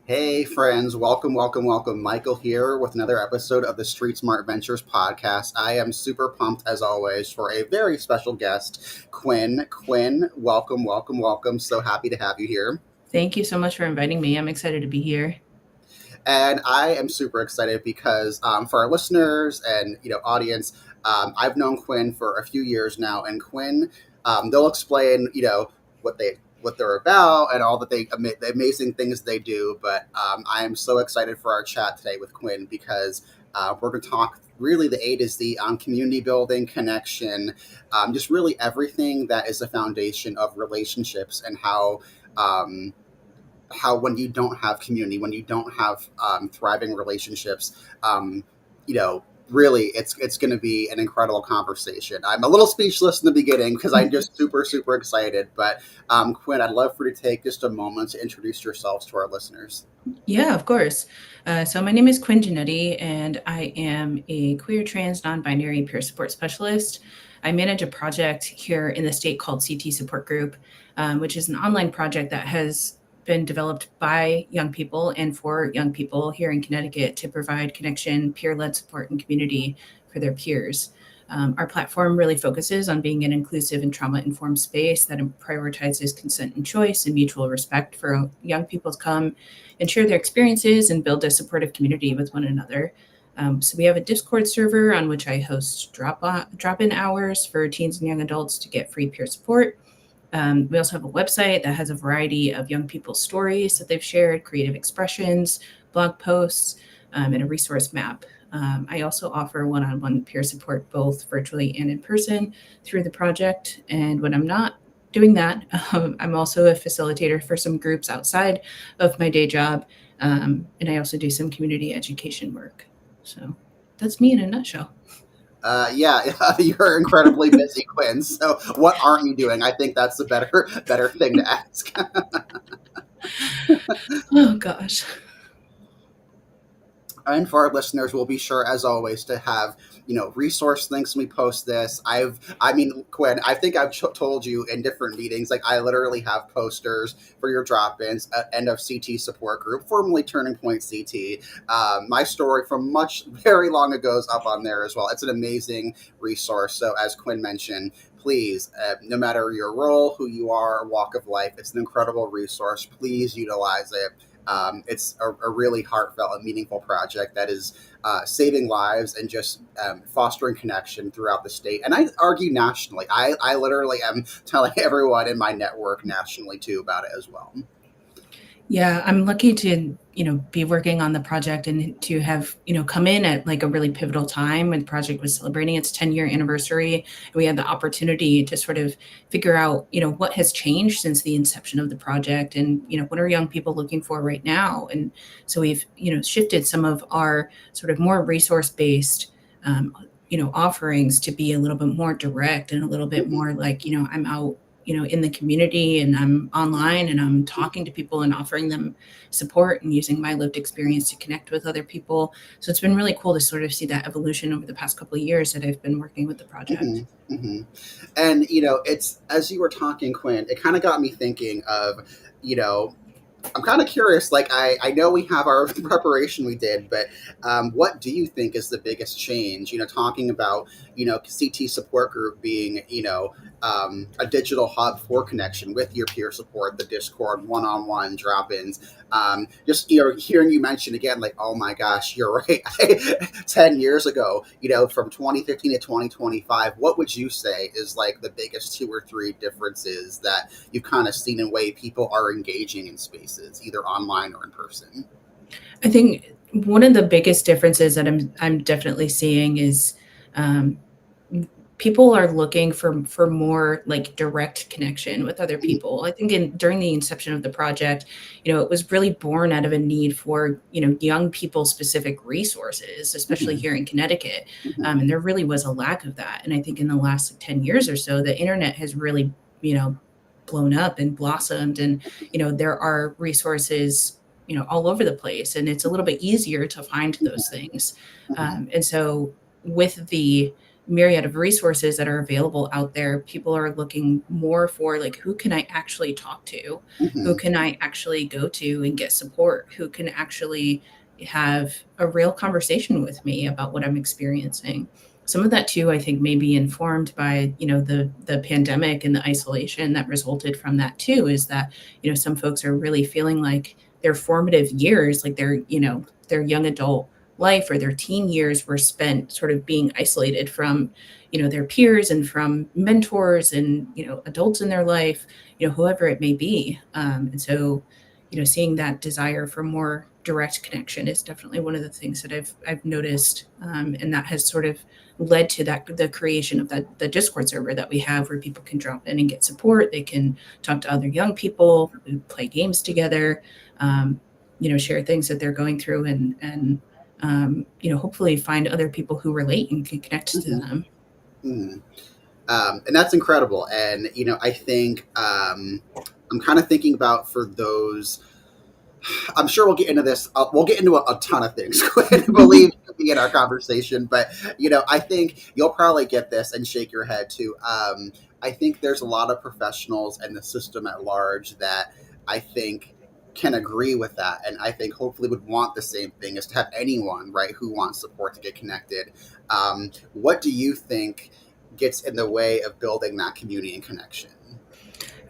Hey, friends, welcome, welcome, welcome. Michael here with another episode of the Street Smart Ventures podcast. I am super pumped, as always, for a very special guest, Quinn. Quinn, welcome, welcome, welcome. So happy to have you here. Thank you so much for inviting me. I'm excited to be here. And I am super excited because for our listeners and audience, I've known Quinn for a few years now, and Quinn, they'll explain what they're about and all the amazing things they do. But I am so excited for our chat today with Quinn because we're going to talk really the A to Z on community building, connection, just really everything that is the foundation of relationships and how when you don't have community, when you don't have thriving relationships, really it's going to be an incredible conversation. I'm a little speechless in the beginning because I'm just super excited. But Quinn, I'd love for you to take just a moment to introduce yourselves to our listeners. Yeah, of course. So my name is Quinn Janetti, and I am a queer, trans, non-binary peer support specialist. I manage a project here in the state called CT Support Group, which is an online project that has been developed by young people and for young people here in Connecticut to provide connection, peer-led support, and community for their peers. Our platform really focuses on being an inclusive and trauma-informed space that prioritizes consent and choice and mutual respect for young people to come and share their experiences and build a supportive community with one another. So we have a Discord server on which I host drop-in hours for teens and young adults to get free peer support. We also have a website that has a variety of young people's stories that they've shared, creative expressions, blog posts, and a resource map. I also offer one-on-one peer support both virtually and in person through the project. And when I'm not doing that, I'm also a facilitator for some groups outside of my day job. And I also do some community education work. So that's me in a nutshell. Yeah, you're incredibly busy, Quinn. So what aren't you doing? I think that's the better thing to ask. Oh, gosh. And for our listeners, we'll be sure, as always, to have resource links when we post this. Quinn, I think I've told you in different meetings, like I literally have posters for your drop-ins at end of CT support group, formerly Turning Point CT. My story from very long ago is up on there as well. It's an amazing resource. So as Quinn mentioned, please, no matter your role, who you are, walk of life, it's an incredible resource. Please utilize it. It's a really heartfelt and meaningful project that is saving lives and just fostering connection throughout the state. And I argue nationally. I literally am telling everyone in my network nationally too about it as well. Yeah, I'm lucky to, be working on the project and to have, come in at like a really pivotal time when the project was celebrating its 10-year anniversary. And we had the opportunity to sort of figure out, what has changed since the inception of the project and, what are young people looking for right now? And so we've, shifted some of our sort of more resource-based offerings to be a little bit more direct and a little bit more like, I'm out in the community and I'm online and I'm talking to people and offering them support and using my lived experience to connect with other people. So it's been really cool to sort of see that evolution over the past couple of years that I've been working with the project. And it's as you were talking, Quinn, it kind of got me thinking of you know I'm kind of curious. Like, I know we have our preparation we did, but what do you think is the biggest change? Talking about, CT support group being, a digital hub for connection with your peer support, the Discord, one-on-one drop-ins. Just, hearing you mention again, like, oh my gosh, you're right. 10 years ago, from 2015 to 2025, what would you say is like the biggest two or three differences that you've kind of seen in way people are engaging in spaces, either online or in person? I think one of the biggest differences that I'm definitely seeing is um, people are looking for more like direct connection with other Mhm, people. I think during the inception of the project, it was really born out of a need for young people specific resources, especially mhm, here in Connecticut, mhm, and there really was a lack of that. And I think in the last 10 years or so, the internet has really blown up and blossomed, and there are resources all over the place, and it's a little bit easier to find those things. mhm, And so with the myriad of resources that are available out there, people are looking more for like, who can I actually talk to? Who Hmm. can I actually go to and get support? Who can actually have a real conversation with me about what I'm experiencing? Some of that too, I think, may be informed by, the pandemic and the isolation that resulted from that too, is that, some folks are really feeling like their formative years, like their young adult life or their teen years were spent sort of being isolated from, their peers and from mentors and, adults in their life, whoever it may be. And so, seeing that desire for more direct connection is definitely one of the things that I've noticed, and that has sort of led to that the creation of the Discord server that we have, where people can drop in and get support. They can talk to other young people, play games together, um, share things that they're going through, and hopefully find other people who relate and can connect to Hmm. them. Hmm. And that's incredible. And I think I'm kind of thinking about for those. I'm sure we'll get into this. We'll get into a ton of things. Believe me in our conversation, but I think you'll probably get this and shake your head too. I think there's a lot of professionals and the system at large that I think can agree with that, and I think hopefully would want the same thing, is to have anyone right who wants support to get connected. What do you think gets in the way of building that community and connection?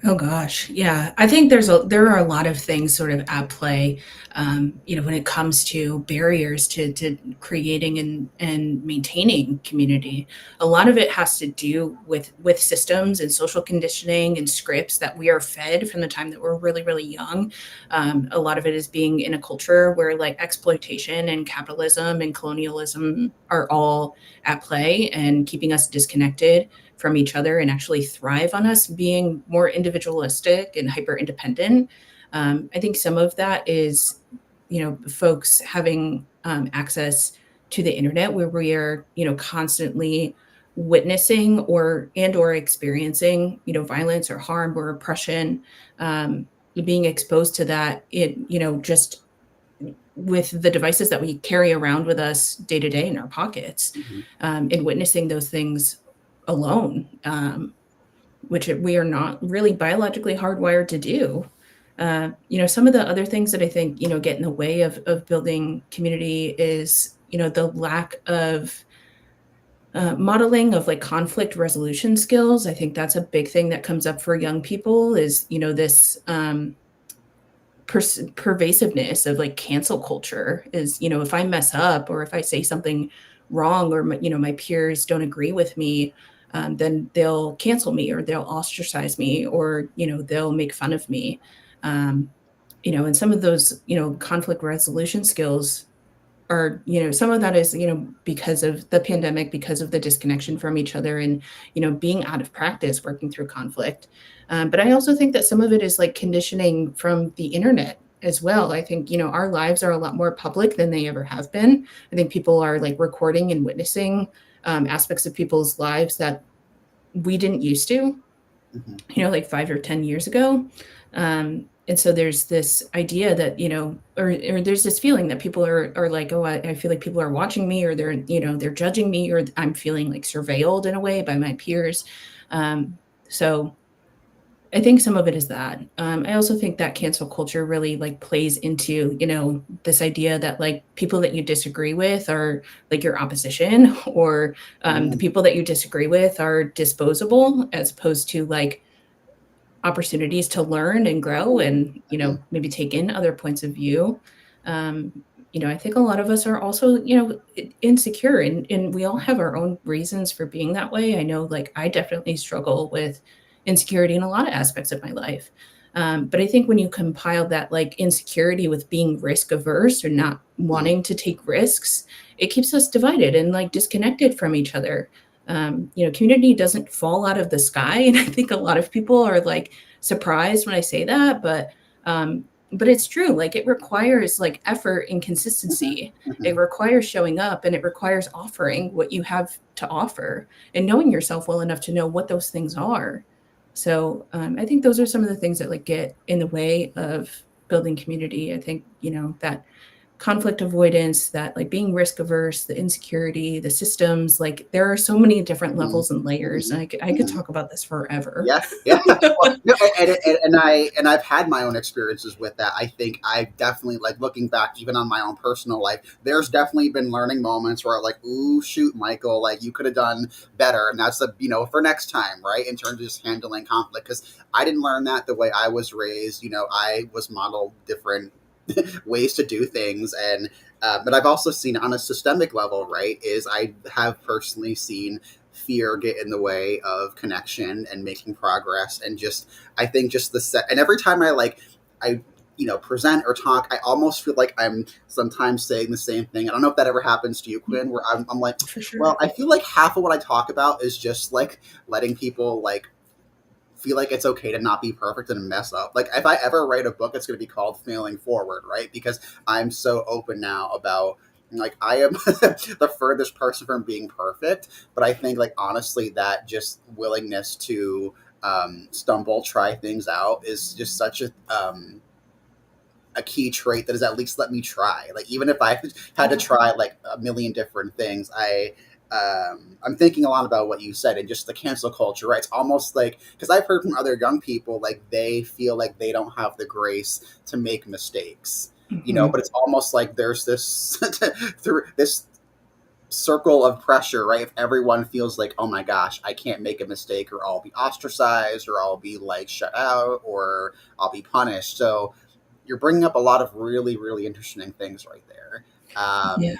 Oh gosh, yeah. I think there are a lot of things sort of at play, when it comes to barriers to creating and maintaining community. A lot of it has to do with systems and social conditioning and scripts that we are fed from the time that we're really, really young. A lot of it is being in a culture where like exploitation and capitalism and colonialism are all at play and keeping us disconnected from each other and actually thrive on us being more individualistic and hyper independent. I think some of that is, folks having access to the internet where we are, constantly witnessing or experiencing, violence or harm or oppression, um, being exposed to that, just with the devices that we carry around with us day to day in our pockets, Hmm. and witnessing those things alone, which we are not really biologically hardwired to do. Some of the other things that I think, get in the way of building community is, the lack of modeling of like conflict resolution skills. I think that's a big thing that comes up for young people is, this pervasiveness of like cancel culture is, if I mess up or if I say something wrong or my peers don't agree with me, then they'll cancel me or they'll ostracize me or they'll make fun of me. um, and some of those conflict resolution skills or some of that is because of the pandemic, because of the disconnection from each other, and being out of practice working through conflict. But I also think that some of it is like conditioning from the internet as well. I think our lives are a lot more public than they ever have been. I think people are like recording and witnessing aspects of people's lives that we didn't used to, Hmm. like 5 or 10 years ago. And so there's this idea that, or there's this feeling that people are like, oh, I feel like people are watching me or they're judging me or I'm feeling like surveilled in a way by my peers. So I think some of it is that. I also think that cancel culture really like plays into, this idea that like people that you disagree with are like your opposition or the people that you disagree with are disposable as opposed to like opportunities to learn and grow and Hmm. maybe take in other points of view. um, I think a lot of us are also insecure, and we all have our own reasons for being that way. I know like I definitely struggle with insecurity in a lot of aspects of my life. But I think when you compile that like insecurity with being risk averse or not Hmm. wanting to take risks, it keeps us divided and like disconnected from each other. Community doesn't fall out of the sky. And I think a lot of people are like surprised when I say that, but it's true. Like it requires like effort and Hmm. consistency. It Hmm. requires showing up and it requires offering what you have to offer and knowing yourself well enough to know what those things are. So I think those are some of the things that like get in the way of building community. I think, that conflict avoidance, that like being risk averse, the insecurity, the systems, like there are so many different Mhm. levels and layers. Mhm. And I could Mhm. talk about this forever. Yeah, yeah. Well, no, and I've had my own experiences with that. I think I've definitely like looking back, even on my own personal life. There's definitely been learning moments where I'm like, "Ooh, shoot, Michael, like you could have done better," and that's the for next time, right? In terms of just handling conflict, because I didn't learn that the way I was raised. I was modeled different ways to do things, and but I've also seen on a systemic level, right? Is I have personally seen fear get in the way of connection and making progress, and just I think just the set. And every time I present or talk, I almost feel like I'm sometimes saying the same thing. I don't know if that ever happens to you, Quinn, where I'm like, For well, sure. I feel like half of what I talk about is just like letting people like feel like it's okay to not be perfect and mess up. Like if I ever write a book, it's going to be called Failing Forward, right? Because I'm so open now about like I am the furthest person from being perfect, but I think like honestly that just willingness to stumble, try things out is just such a key trait that has at least let me try. Like even if I had to Yeah, try like a million different things, I'm thinking a lot about what you said and just the cancel culture. Right? It's almost like because I've heard from other young people like they feel like they don't have the grace to make mistakes. But hmm, it's almost like there's this through this circle of pressure, right? If everyone feels like, oh my gosh, I can't make a mistake, or I'll be ostracized, or I'll be like shut out, or I'll be punished. So you're bringing up a lot of really, really interesting things right there. yeah.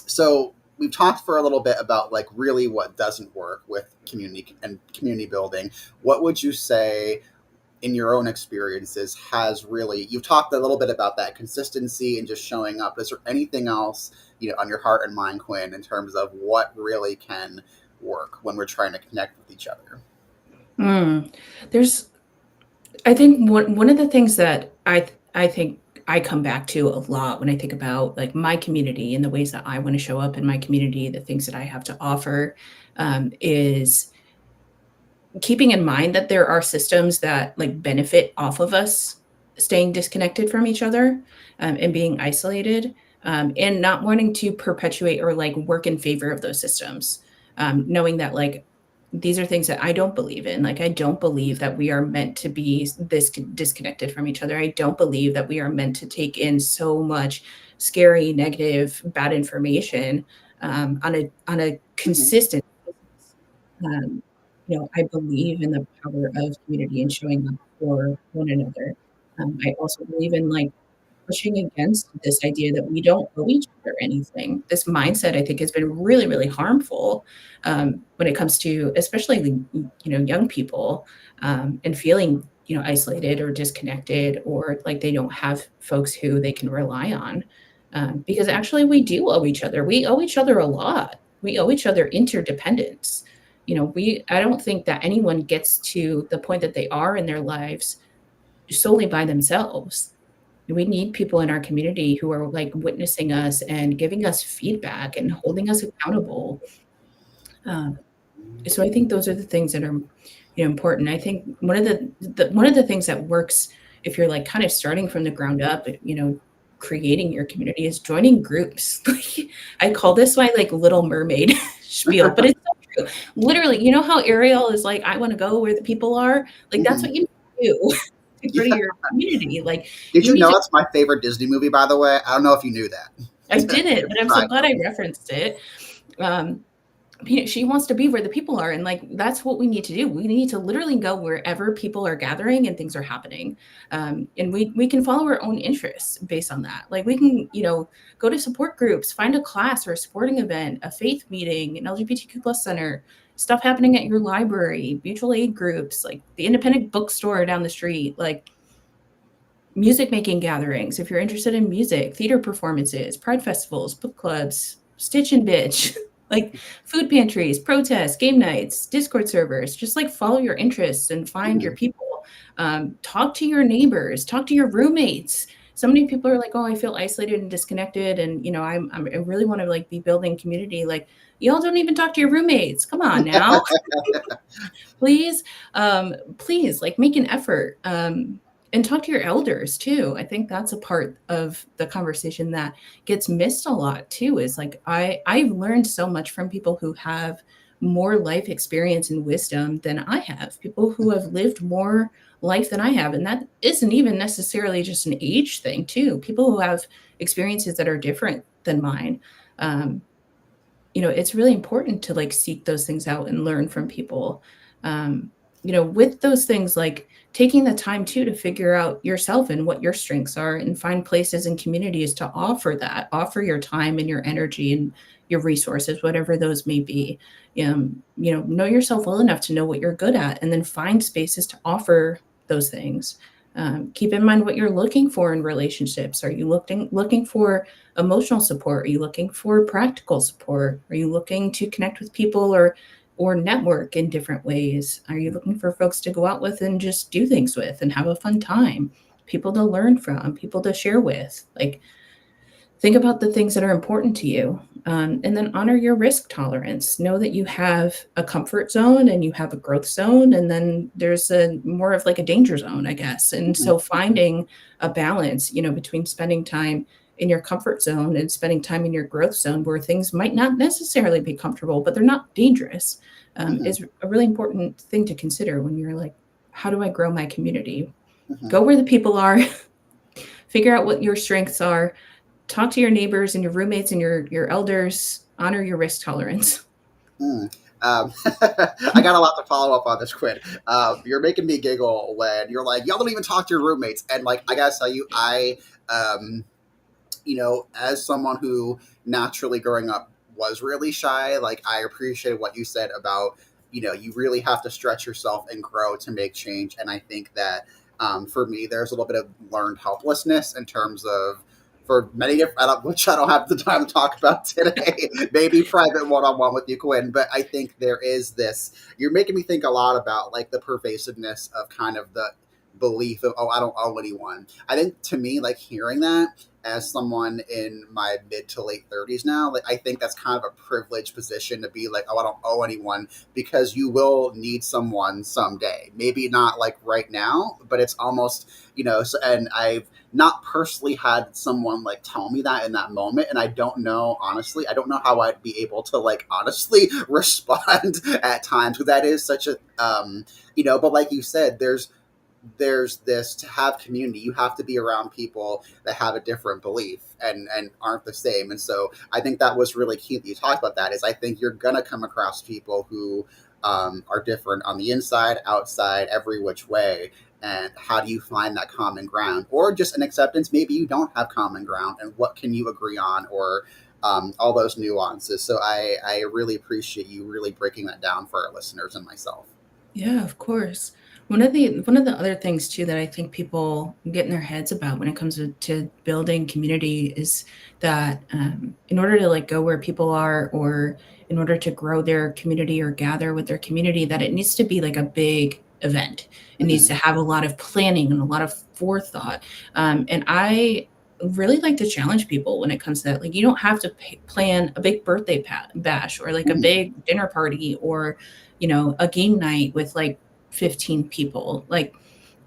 So we've talked for a little bit about like really what doesn't work with community and community building. What would you say in your own experiences has really you've talked a little bit about that consistency and just showing up. Is there anything else on your heart and mind, Quinn, in terms of what really can work when we're trying to connect with each other? Mm. There's I think one of the things that I think I come back to a lot when I think about like my community and the ways that I want to show up in my community, the things that I have to offer, is keeping in mind that there are systems that like benefit off of us staying disconnected from each other, and being isolated, and not wanting to perpetuate or like work in favor of those systems, knowing that like these are things that I don't believe in. Like I don't believe that we are meant to be this disconnected from each other. I don't believe that we are meant to take in so much scary, negative, bad information, on a Hmm. consistent basis. Um, I believe in the power of community and showing up for one another. I also believe in like pushing against this idea that we don't owe each other anything. This mindset, I think, has been really, really harmful, when it comes to especially young people, and feeling isolated or disconnected, or like they don't have folks who they can rely on. Because actually, we do owe each other. We owe each other a lot. We owe each other interdependence. I don't think that anyone gets to the point that they are in their lives solely by themselves. We need people in our community who are like witnessing us and giving us feedback and holding us accountable. Um, so I think those are the things that are important. I think one of the things that works if you're like kind of starting from the ground up, creating your community, is joining groups. Like, I call this my like Little Mermaid spiel, but it's so true. Literally, you know how Ariel is like, I want to go where the people are. Like that's Hmm. what you do to go to Yeah. your community. Like Did you you need know to. that's my favorite Disney movie, by the way? I don't know if you knew I that. didn't, but I'm so Side glad note. I referenced it. Um, she wants to be where the people are, and like that's what we need to do. We need to literally go wherever people are gathering and things are happening, and we can follow our own interests based on that. Like we can go to support groups, find a class or a sporting event, a faith meeting, an LGBTQ plus center, stuff happening at your library, mutual aid groups, like the independent bookstore down the street, like music making gatherings if you're interested in music, theater performances, pride festivals, book clubs, stitch and bitch, like food pantries, protests, game nights, Discord servers. Just like follow your interests and find your Mhm. people. Talk to your neighbors, talk to your roommates. So many people are like, "Oh, I feel isolated and disconnected, and I really want to like be building community." Like, y'all don't even talk to your roommates. Come on now, please, please, like make an effort. and talk to your elders too. I think that's a part of the conversation that gets missed a lot too, is like I've learned so much from people who have more life experience and wisdom than I have, people who have lived more life than I have. And that isn't even necessarily just an age thing too. People who have experiences that are different than mine. Um, it's really important to like seek those things out and learn from people. Um, with those things, like taking the time too to figure out yourself and what your strengths are and find places and communities to offer your time and your energy and your resources, whatever those may be. Know yourself well enough to know what you're good at and then find spaces to offer those things. Keep in mind what you're looking for in relationships. Are you looking for emotional support? Are you looking for practical support? Are you looking to connect with people or network in different ways? Are you looking for folks to go out with and just do things with and have a fun time? People to learn from, people to share with. Like, think about the things that are important to you, and then honor your risk tolerance. Know that you have a comfort zone and you have a growth zone, and then there's a more of like a danger zone, I guess. And Mhm, so finding a balance, between spending time in your comfort zone and spending time in your growth zone where things might not necessarily be comfortable, but they're not dangerous, mhm, is a really important thing to consider when you're like, how do I grow my community? mhm. Go where the people are, figure out what your strengths are, talk to your neighbors and your roommates and your elders, honor your risk tolerance. Mm. I got a lot to follow up on this, Quinn. You're making me giggle when you're like, y'all don't even talk to your roommates. And like, I gotta tell you, um, as someone who naturally growing up was really shy, like I appreciate what you said about, you really have to stretch yourself and grow to make change. And I think that for me, there's a little bit of learned helplessness in terms of, for many different, which I don't have the time to talk about today, maybe private one-on-one with you, Quinn. But I think there is this, you're making me think a lot about like the pervasiveness of kind of the belief of, oh, I don't owe anyone. I think to me, like hearing that, as someone in my mid to late 30s now, like I think that's kind of a privileged position to be like, oh, I don't owe anyone, because you will need someone someday. Maybe not like right now, but it's almost, so, and I've not personally had someone like tell me that in that moment. And I don't know, honestly, I don't know how I'd be able to like honestly respond at times, because that is such a, but like you said, there's this, to have community, you have to be around people that have a different belief and aren't the same. And so I think that was really key that you talked about that, is I think you're gonna come across people who are different on the inside, outside, every which way. And how do you find that common ground, or just an acceptance, maybe you don't have common ground, and what can you agree on, or all those nuances. So I really appreciate you really breaking that down for our listeners and myself. Yeah, of course. One of the other things too that I think people get in their heads about when it comes to building community is that, in order to like go where people are, or in order to grow their community or gather with their community, that it needs to be like a big event. It needs Hmm. to have a lot of planning and a lot of forethought. And I really like to challenge people when it comes to that. Like, you don't have to plan a big birthday bash or like a Hmm. big dinner party or a game night with like 15 people. Like,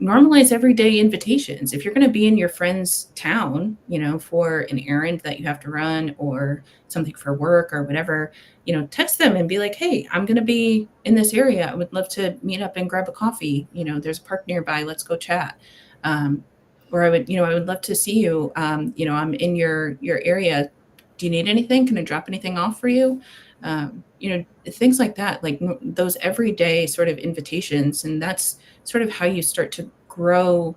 normalize everyday invitations. If you're going to be in your friend's town, for an errand that you have to run or something for work or whatever, text them and be like, hey, I'm going to be in this area. I would love to meet up and grab a coffee. There's a park nearby. Let's go chat. Um, or I would love to see you. I'm in your area. Do you need anything? Can I drop anything off for you? Things like that, like those everyday sort of invitations. And that's sort of how you start to grow,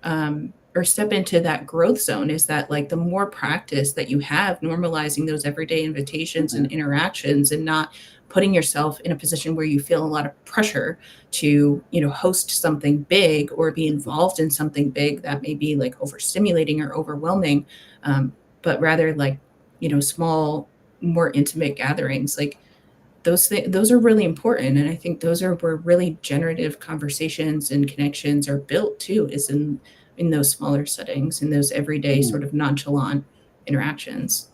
or step into that growth zone, is that like the more practice that you have normalizing those everyday invitations Hmm. and interactions, and not putting yourself in a position where you feel a lot of pressure to host something big or be involved in something big that may be like overstimulating or overwhelming, but rather like small, more intimate gatherings. Like, those are really important, and I think those are where really generative conversations and connections are built too, is in those smaller settings, in those everyday Hmm. sort of nonchalant interactions.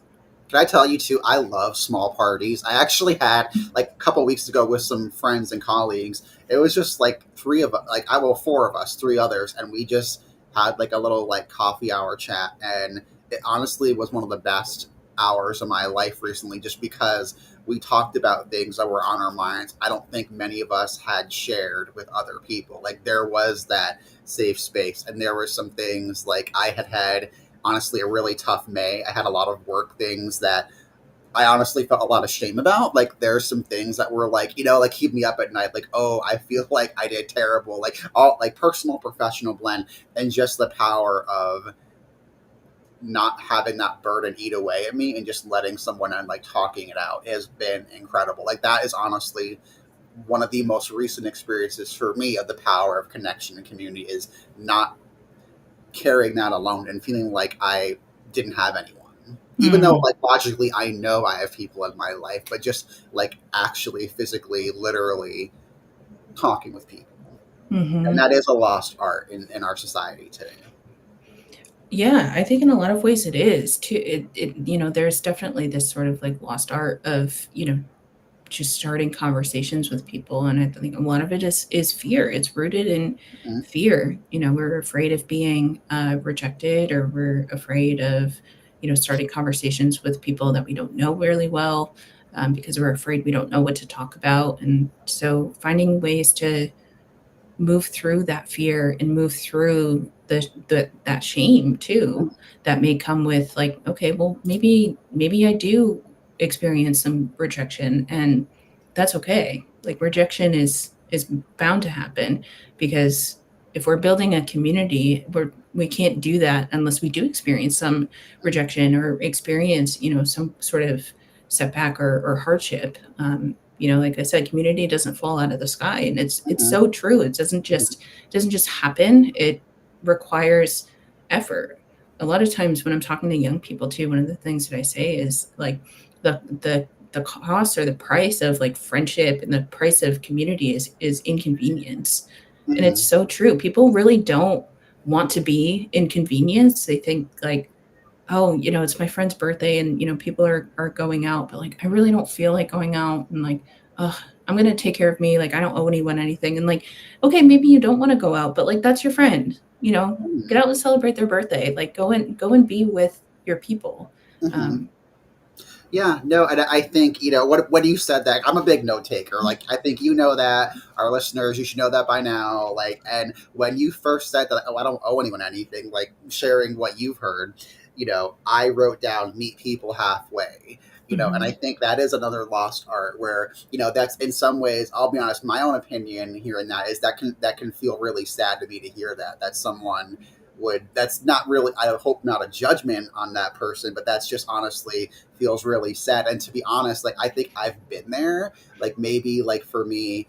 Can I tell you too? I love small parties. I actually had like a couple weeks ago with some friends and colleagues. It was just like three of us, like I well four of us, three others, and we just had like a little like coffee hour chat, and it honestly was one of the best hours of my life recently, just because we talked about things that were on our minds. I don't think many of us had shared with other people. Like there was that safe space, and there were some things like I had had honestly a really tough May. I had a lot of work things that I honestly felt a lot of shame about. Like there's some things that were like, like keep me up at night. Like, oh, I feel like I did terrible. Like all like personal, professional blend, and just the power of not having that burden eat away at me and just letting someone and like talking it out has been incredible. Like that is honestly one of the most recent experiences for me of the power of connection and community is not carrying that alone and feeling like I didn't have anyone. Even though Mm. like logically I know I have people in my life, but just like actually physically, literally talking with people. And Hmm. that is a lost art in our society today. Yeah, I think in a lot of ways it is too. There's definitely this sort of like lost art of, just starting conversations with people, and I think a lot of it is fear. It's rooted in Mhm, fear. We're afraid of being rejected, or we're afraid of starting conversations with people that we don't know really well, because we're afraid we don't know what to talk about. And so finding ways to move through that fear and move through that shame too, mhm, that may come with, like, okay, well, maybe I do experience some rejection, and that's okay. Like, rejection is bound to happen, because if we're building a community, we can't do that unless we do experience some rejection, or experience some sort of setback or hardship. Like I said, community doesn't fall out of the sky, and it's mhm, so true. It doesn't just happen. It requires effort. A lot of times when I'm talking to young people too, one of the things that I say is like the cost or the price of like friendship and the price of community is inconvenience. And it's mhm, so true. People really don't want to be inconvenienced. They think like, oh, it's my friend's birthday, and people are going out, but like I really don't feel like going out, and like, oh, I'm gonna take care of me. Like I don't owe anyone anything. And like, okay, maybe you don't want to go out, but like that's your friend. Get mhm, out and celebrate their birthday. Like go and be with your people. mhm. Um, Yeah, no, and I think what you said that I'm a big note taker. Like I think that our listeners, you should know that by now. Like, and when you first said that, oh, I don't owe anyone anything. Like sharing what you've heard, I wrote down meet people halfway. And I mhm. think that is another lost art where that's in some ways. I'll be honest, my own opinion here and that is that can feel really sad to me to hear that someone would that's not really I hope not a judgment on that person, but that's just honestly feels really sad. And to be honest, like I think I've been there. Like maybe like for me,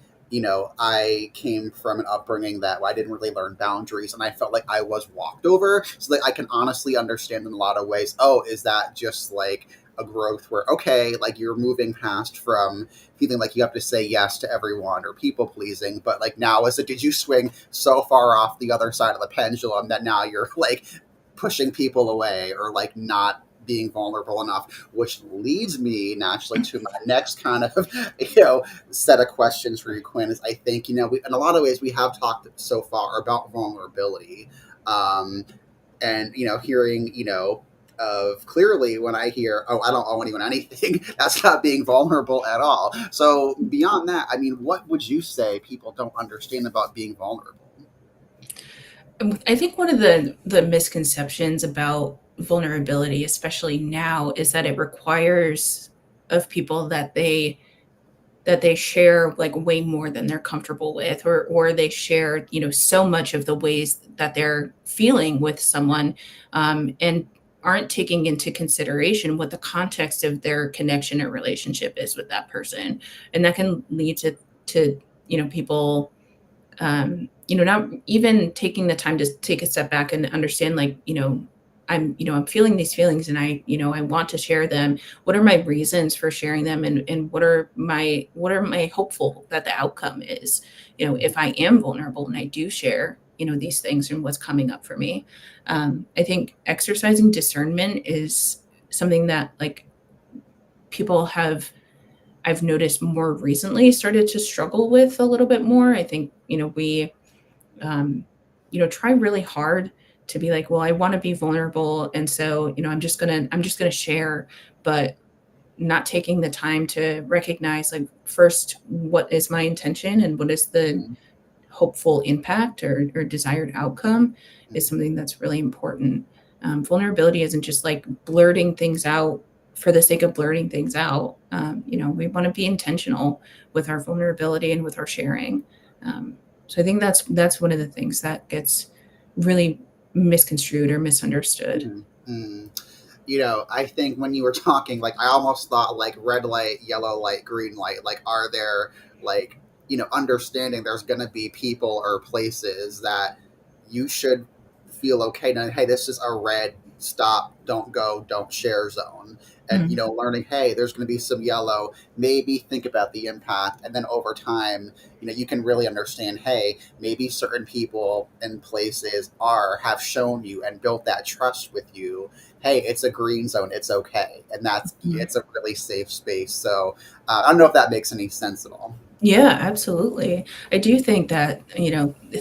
I came from an upbringing that I didn't really learn boundaries, and I felt like I was walked over. So like I can honestly understand in a lot of ways. Oh, is that just like a growth where okay, like you're moving past from feeling like you have to say yes to everyone or people pleasing, but like now is it did you swing so far off the other side of the pendulum that now you're like pushing people away or like not being vulnerable enough, which leads me naturally to my next kind of set of questions for you, Quinn. Is I think in a lot of ways we have talked so far about vulnerability, um, and hearing of clearly when I hear, oh, I don't owe anyone anything, that's not being vulnerable at all. So beyond that, I mean, what would you say people don't understand about being vulnerable? I think one of the misconceptions about vulnerability, especially now, is that it requires of people that they share like way more than they're comfortable with, or they share so much of the ways that they're feeling with someone, and aren't taking into consideration what the context of their connection or relationship is with that person. And that can lead to people, not even taking the time to take a step back and understand, like, I'm feeling these feelings, and I want to share them. What are my reasons for sharing them? And what are my hopeful that the outcome is, if I am vulnerable and I do share, these things and what's coming up for me. I think exercising discernment is something that, like, people have, I've noticed more recently, started to struggle with a little bit more. I think, we try really hard to be like, well, I want to be vulnerable, and so I'm just gonna share, but not taking the time to recognize, like, first, what is my intention and what is the Mhm. hopeful impact or desired outcome is something that's really important. Vulnerability isn't just like blurting things out for the sake of blurting things out. We want to be intentional with our vulnerability and with our sharing. So I think that's one of the things that gets really misconstrued or misunderstood. Mhm. Mhm. I think when you were talking, like, I almost thought like red light, yellow light, green light. Like, are there, like, understanding there's going to be people or places that you should feel okay now, hey, this is a red, stop, don't go, don't share zone. And, Mm, learning, hey, there's going to be some yellow, maybe think about the impact. And then over time, you can really understand, hey, maybe certain people and places have shown you and built that trust with you, hey, it's a green zone, it's okay, and mm. it's a really safe space. So I don't know if that makes any sense at all. Yeah, absolutely. I do think that,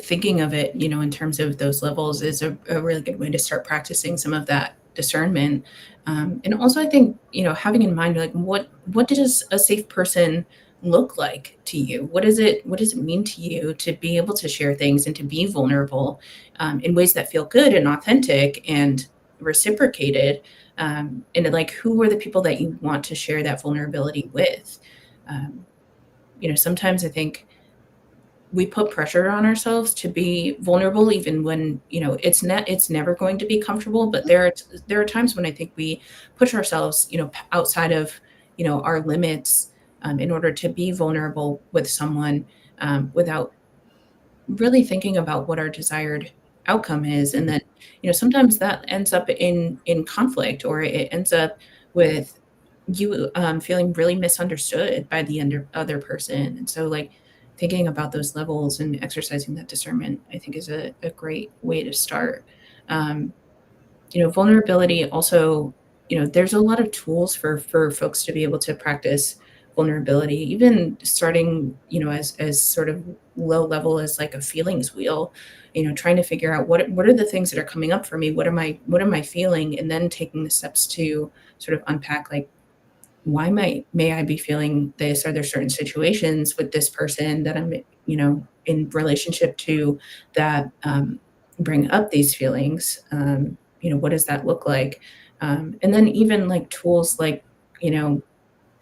thinking of it, in terms of those levels is a really good way to start practicing some of that discernment. And also I think, having in mind, like, what does a safe person look like to you? What does it mean to you to be able to share things and to be vulnerable in ways that feel good and authentic and reciprocated? And like, who are the people that you want to share that vulnerability with? Um, Sometimes I think we put pressure on ourselves to be vulnerable even when, it's never going to be comfortable, but there are times when I think we push ourselves, outside of, our limits, in order to be vulnerable with someone, without really thinking about what our desired outcome is. And then, sometimes that ends up in conflict, or it ends up with you feeling really misunderstood by the other person. And so, like, thinking about those levels and exercising that discernment, I think, is a great way to start. um, Vulnerability also, there's a lot of tools for folks to be able to practice vulnerability, even starting, as sort of low level as like a feelings wheel, trying to figure out what are the things that are coming up for me, what am I feeling, and then taking the steps to sort of unpack, like, why may I be feeling this? Are there certain situations with this person that I'm, in relationship to, that bring up these feelings? What does that look like? And then even like tools like, you know,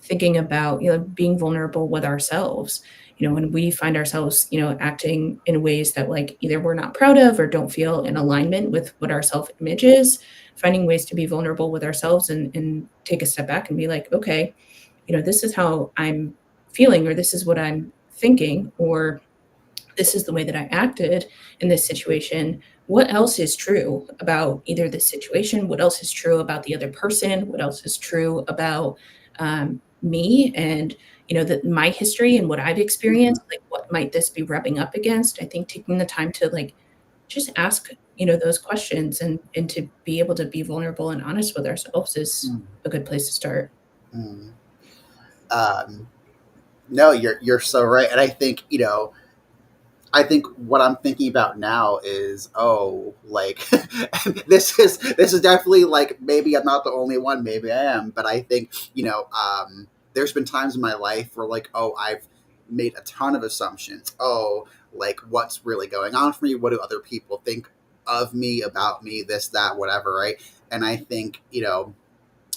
thinking about, being vulnerable with ourselves. When we find ourselves, acting in ways that, like, either we're not proud of or don't feel in alignment with what our self image is, finding ways to be vulnerable with ourselves and take a step back and be like, okay, this is how I'm feeling, or this is what I'm thinking, or this is the way that I acted in this situation. What else is true about either this situation? What else is true about the other person? What else is true about me and, that my history and what I've experienced? Like, what might this be rubbing up against? I think taking the time to, like, just ask, those questions, and to be able to be vulnerable and honest with ourselves is Mm, a good place to start. mm. Um, no, you're so right, and I think what I'm thinking about now is, oh, like, this is definitely, like, maybe I'm not the only one, maybe I am, but I think, there's been times in my life where, like, oh, I've made a ton of assumptions. Oh, like, what's really going on for me? What do other people think of me, about me, this, that, whatever, right? And I think,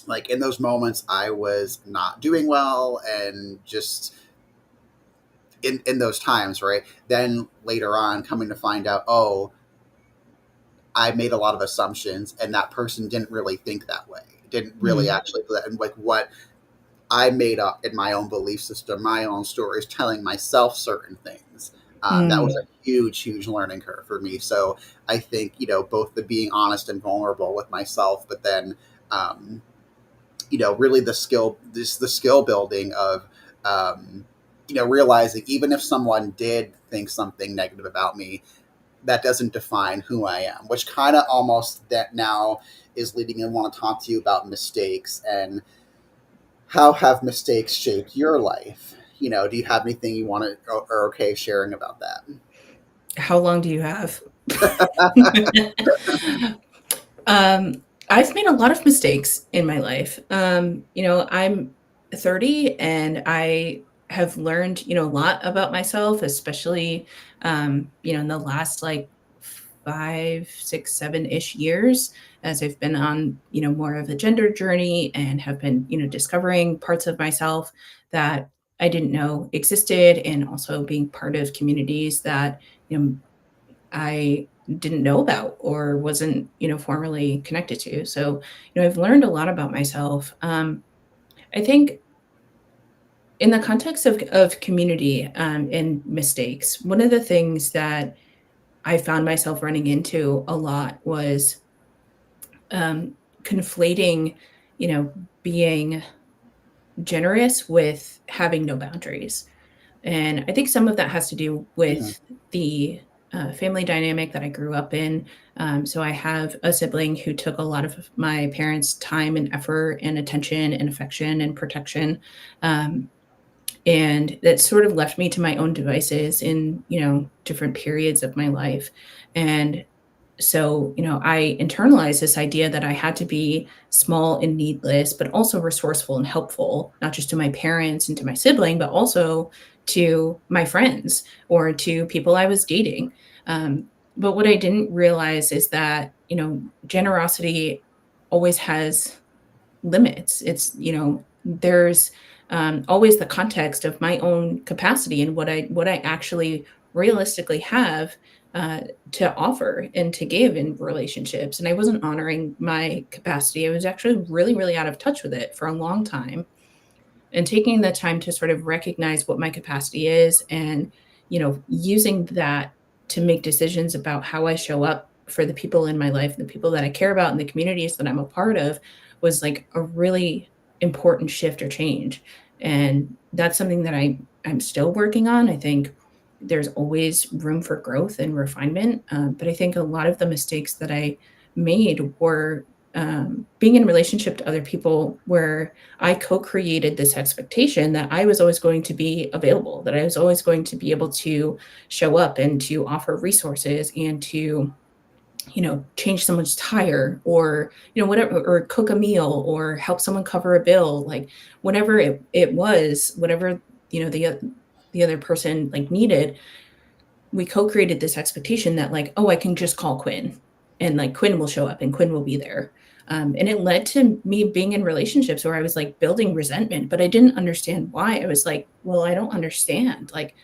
like, in those moments I was not doing well, and just in those times, right? Then later on, coming to find out, oh, I made a lot of assumptions, and that person didn't really think that way. Didn't really Mm, actually, and like what I made up in my own belief system, my own stories, telling myself certain things. That was mm, a huge, huge learning curve for me. So I think, both the being honest and vulnerable with myself, but then, um, really the skill building of, um, realizing even if someone did think something negative about me, that doesn't define who I am, which kind of almost that now is leading me to want to talk to you about mistakes and how have mistakes shaped your life. Do you have anything you want to, or okay sharing about that? how long do you have? I've made a lot of mistakes in my life. I'm 30 and I have learned, a lot about myself, especially, in the last like 5, 6, 7-ish years as I've been on, more of a gender journey and have been, discovering parts of myself that I didn't know existed and also being part of communities that, you know, I didn't know about or wasn't, formerly connected to. So, I've learned a lot about myself. I think in the context of community and mistakes, one of the things that I found myself running into a lot was um, conflating, being generous with having no boundaries. And I think some of that has to do Mhm, with the family dynamic that I grew up in. So I have a sibling who took a lot of my parents' time and effort and attention and affection and protection. Um, and that sort of left me to my own devices in, different periods of my life. And so, I internalized this idea that I had to be small and needless, but also resourceful and helpful, not just to my parents and to my sibling, but also to my friends or to people I was dating. But what I didn't realize is that, generosity always has limits. There's always the context of my own capacity and what I actually realistically have uh, to offer and to give in relationships. And I wasn't honoring my capacity. I was actually really, really out of touch with it for a long time, and taking the time to sort of recognize what my capacity is and using that to make decisions about how I show up for the people in my life, the people that I care about and the communities that I'm a part of was like a really important shift or change. And that's something that I'm still working on. I think there's always room for growth and refinement, but I think a lot of the mistakes that I made were being in relationship to other people where I co-created this expectation that I was always going to be available, that I was always going to be able to show up and to offer resources and to, change someone's tire or, whatever, or cook a meal or help someone cover a bill, like whatever it was, whatever, the other person like needed. We co-created this expectation that like, oh, I can just call Quinn and like Quinn will show up and Quinn will be there. And it led to me being in relationships where I was like building resentment, but I didn't understand why. I was like, well, I don't understand. Like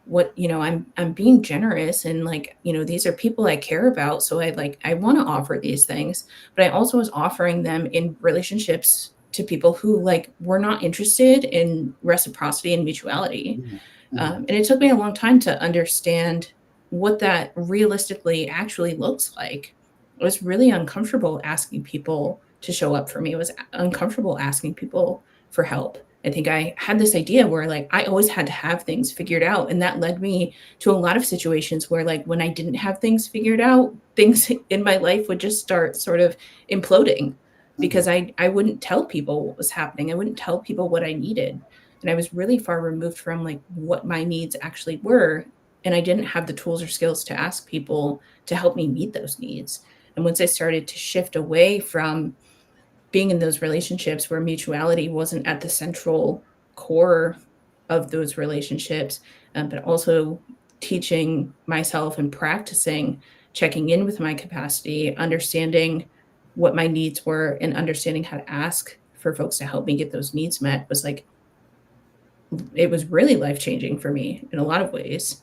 what, I'm being generous and like, these are people I care about. So I want to offer these things, but I also was offering them in relationships to people who like were not interested in reciprocity and mutuality. mhm, mhm, And it took me a long time to understand what that realistically actually looks like. I was really uncomfortable asking people to show up for me. I was uncomfortable asking people for help. I think I had this idea where like I always had to have things figured out. And that led me to a lot of situations where like when I didn't have things figured out, things in my life would just start sort of imploding mhm, because I wouldn't tell people what was happening. I wouldn't tell people what I needed, and I was really far removed from like what my needs actually were, and I didn't have the tools or skills to ask people to help me meet those needs. And once I started to shift away from being in those relationships where mutuality wasn't at the central core of those relationships, but also teaching myself and practicing checking in with my capacity, understanding what my needs were, and understanding how to ask for folks to help me get those needs met was like it was really life changing for me in a lot of ways.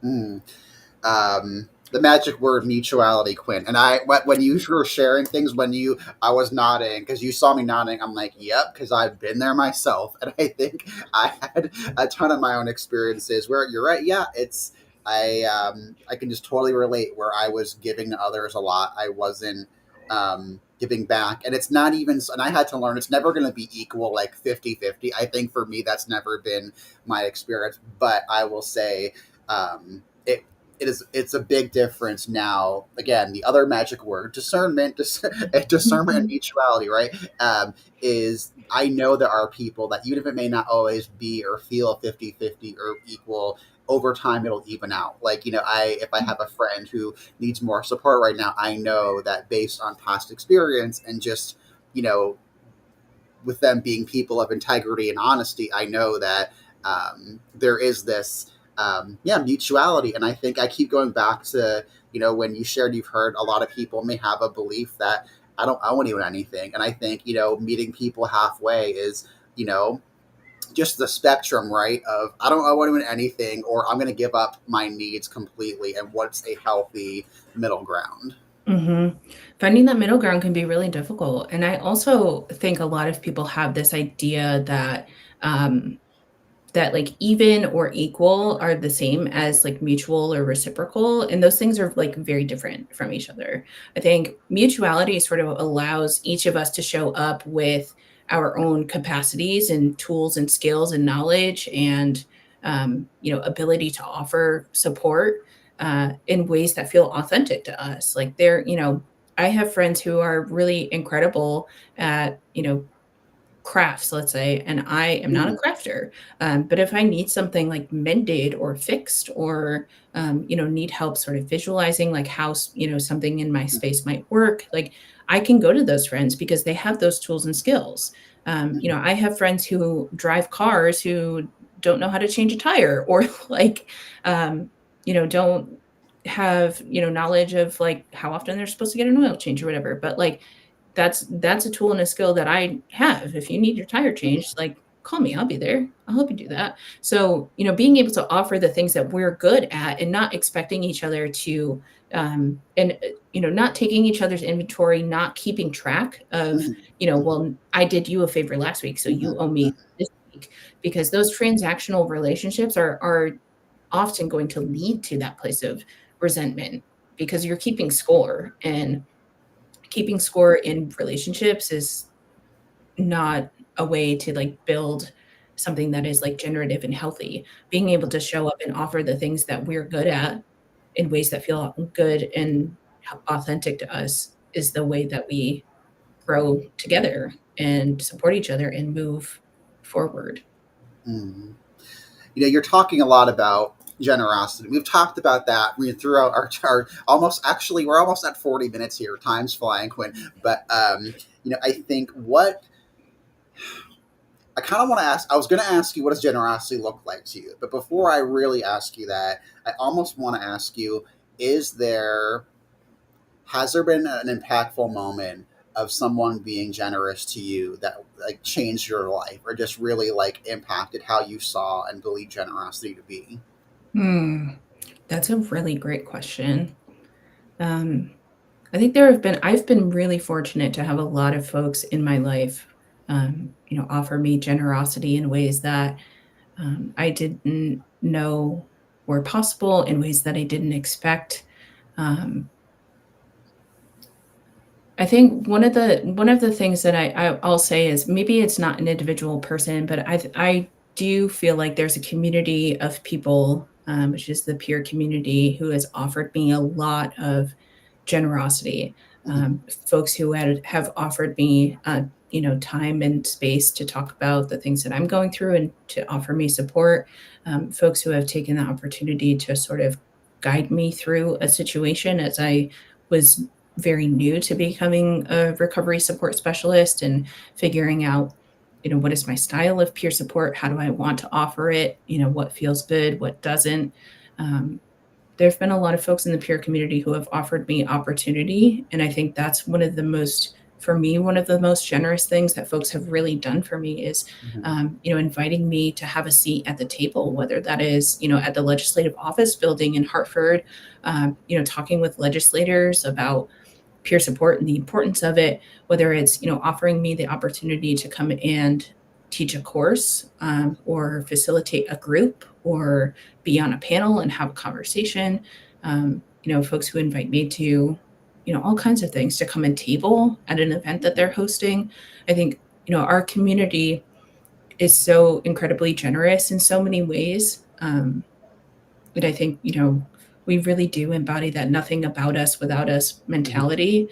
mm. The magic word mutuality, Quinn. And when you were sharing things, I was nodding because you saw me nodding. I'm like, yep, because I've been there myself, and I think I had a ton of my own experiences where you're right. Yeah, I can just totally relate where I was giving to others a lot. I wasn't giving back, and it's not even. And I had to learn it's never going to be equal, like 50-50. I think for me that's never been my experience, but I will say. It's a big difference now. Again, the other magic word, discernment, discernment and mutuality, right? Is I know there are people that even if it may not always be or feel 50-50 or equal over time it'll even out. Like, I if I have a friend who needs more support right now, I know that based on past experience and just, you know, with them being people of integrity and honesty, I know that there is this, yeah, mutuality. And I think I keep going back to, when you shared, you've heard a lot of people may have a belief that I don't owe anyone anything. And I think, meeting people halfway is, you know, just the spectrum, right? Of I don't owe anyone anything, or I'm going to give up my needs completely. And what's a healthy middle ground? Mhm. Finding that middle ground can be really difficult, and I also think a lot of people have this idea that, um, that, like, even or equal are the same as, like, mutual or reciprocal, and those things are, like, very different from each other. I think mutuality sort of allows each of us to show up with our own capacities and tools and skills and knowledge and, ability to offer support, in ways that feel authentic to us. Like, I have friends who are really incredible at, crafts, let's say, and I am not a Mhm, crafter. But if I need something like mended or fixed or, need help sort of visualizing like how, something in my space might work, like I can go to those friends because they have those tools and skills. mhm, I have friends who drive cars who don't know how to change a tire or like, don't have, knowledge of like how often they're supposed to get an oil change or whatever. But like, that's a tool and a skill that I have. If you need your tire changed, like, call me, I'll be there. I'll help you do that. So, being able to offer the things that we're good at and not expecting each other to, not taking each other's inventory, not keeping track of, mhm, well, I did you a favor last week, so mhm, you owe me this week, because those transactional relationships are often going to lead to that place of resentment because you're keeping score, and keeping score in relationships is not a way to like build something that is like generative and healthy. Being able to show up and offer the things that we're good at in ways that feel good and authentic to us is the way that we grow together and support each other and move forward. mhm. You're talking a lot about generosity. We've talked about that throughout our almost, actually, we're almost at 40 minutes here. Time's flying, Quinn. But I think what I kind of want to ask, I was going to ask you, what does generosity look like to you? But before I really ask you that, I almost want to ask you, is there has there been an impactful moment of someone being generous to you that like changed your life or just really like impacted how you saw and believe generosity to be? Hmm, that's a really great question. Um, I think I've been really fortunate to have a lot of folks in my life, offer me generosity in ways that I didn't know were possible, in ways that I didn't expect. Um, I think one of the things that I'll say is maybe it's not an individual person, but I do feel like there's a community of people, which is the peer community, who has offered me a lot of generosity. Mhm, Folks who have offered me, time and space to talk about the things that I'm going through and to offer me support. Folks who have taken the opportunity to sort of guide me through a situation as I was very new to becoming a recovery support specialist and figuring out, what is my style of peer support? How do I want to offer it? What feels good, what doesn't? Um, there've been a lot of folks in the peer community who have offered me opportunity, and I think that's one of the most generous things that folks have really done for me is, mhm, inviting me to have a seat at the table, whether that is, at the legislative office building in Hartford, talking with legislators about peer support and the importance of it, whether it's, offering me the opportunity to come and teach a course, or facilitate a group or be on a panel and have a conversation. Folks who invite me to, all kinds of things to come and table at an event that mhm, they're hosting. I think, our community is so incredibly generous in so many ways. And I think, we really do embody that nothing about us without us Mhm. mentality.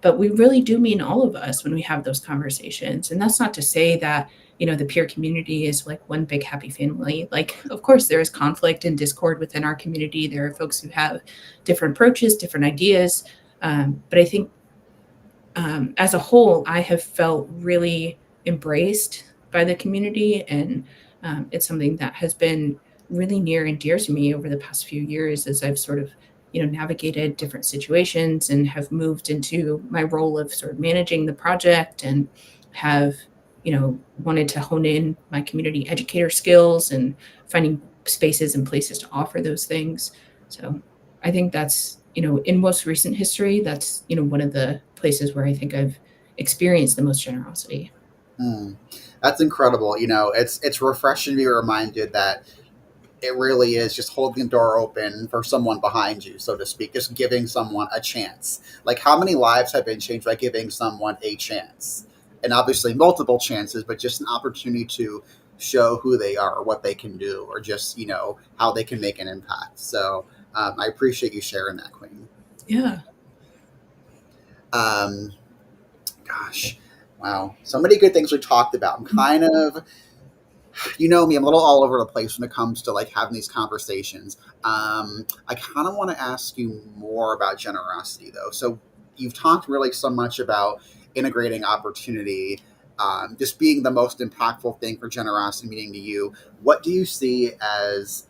But we really do mean all of us when we have those conversations. And that's not to say that, the peer community is like one big happy family. Like, of course, there is conflict and discord within our community. There are folks who have different approaches, different ideas. But I think as a whole, I have felt really embraced by the community, and it's something that has been really near and dear to me over the past few years as I've sort of, navigated different situations and have moved into my role of sort of managing the project and have, wanted to hone in my community educator skills and finding spaces and places to offer those things. So I think that's, in most recent history, that's, one of the places where I think I've experienced the most generosity. Mm. That's incredible. It's refreshing to be reminded that it really is just holding the door open for someone behind you, so to speak, just giving someone a chance. Like, how many lives have been changed by giving someone a chance? And obviously, multiple chances, but just an opportunity to show who they are, or what they can do, or just, how they can make an impact. So I appreciate you sharing that, Queen. Yeah. Um, Gosh, wow. So many good things we talked about. I'm kind of, you know me, I'm a little all over the place when it comes to like having these conversations. I kind of want to ask you more about generosity, though. So you've talked really so much about integrating opportunity, just being the most impactful thing for generosity meaning to you. What do you see as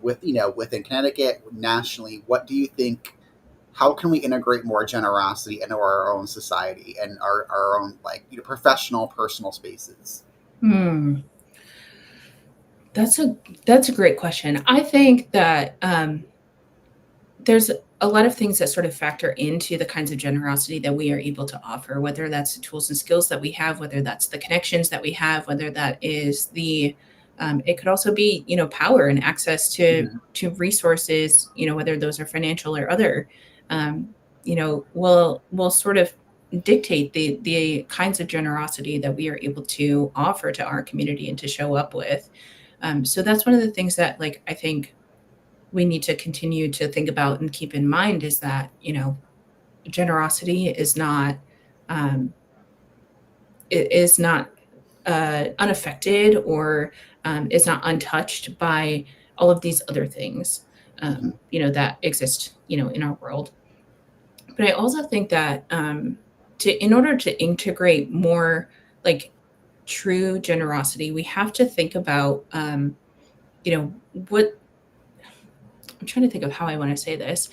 within Connecticut, nationally? What do you think? How can we integrate more generosity into our own society and our own like professional, personal spaces? Hmm. That's a that's a great question. I think that there's a lot of things that sort of factor into the kinds of generosity that we are able to offer, whether that's the tools and skills that we have, whether that's the connections that we have, whether that is the it could also be, power and access Mhm. to resources, whether those are financial or other, um, will sort of dictate the kinds of generosity that we are able to offer to our community and to show up with. So that's one of the things that, like, I think we need to continue to think about and keep in mind is that, generosity is not um, it is not unaffected or is not untouched by all of these other things, Mhm. that exist, in our world. But I also think that to in order to integrate more like true generosity, we have to think about what I'm trying to think of how I want to say this.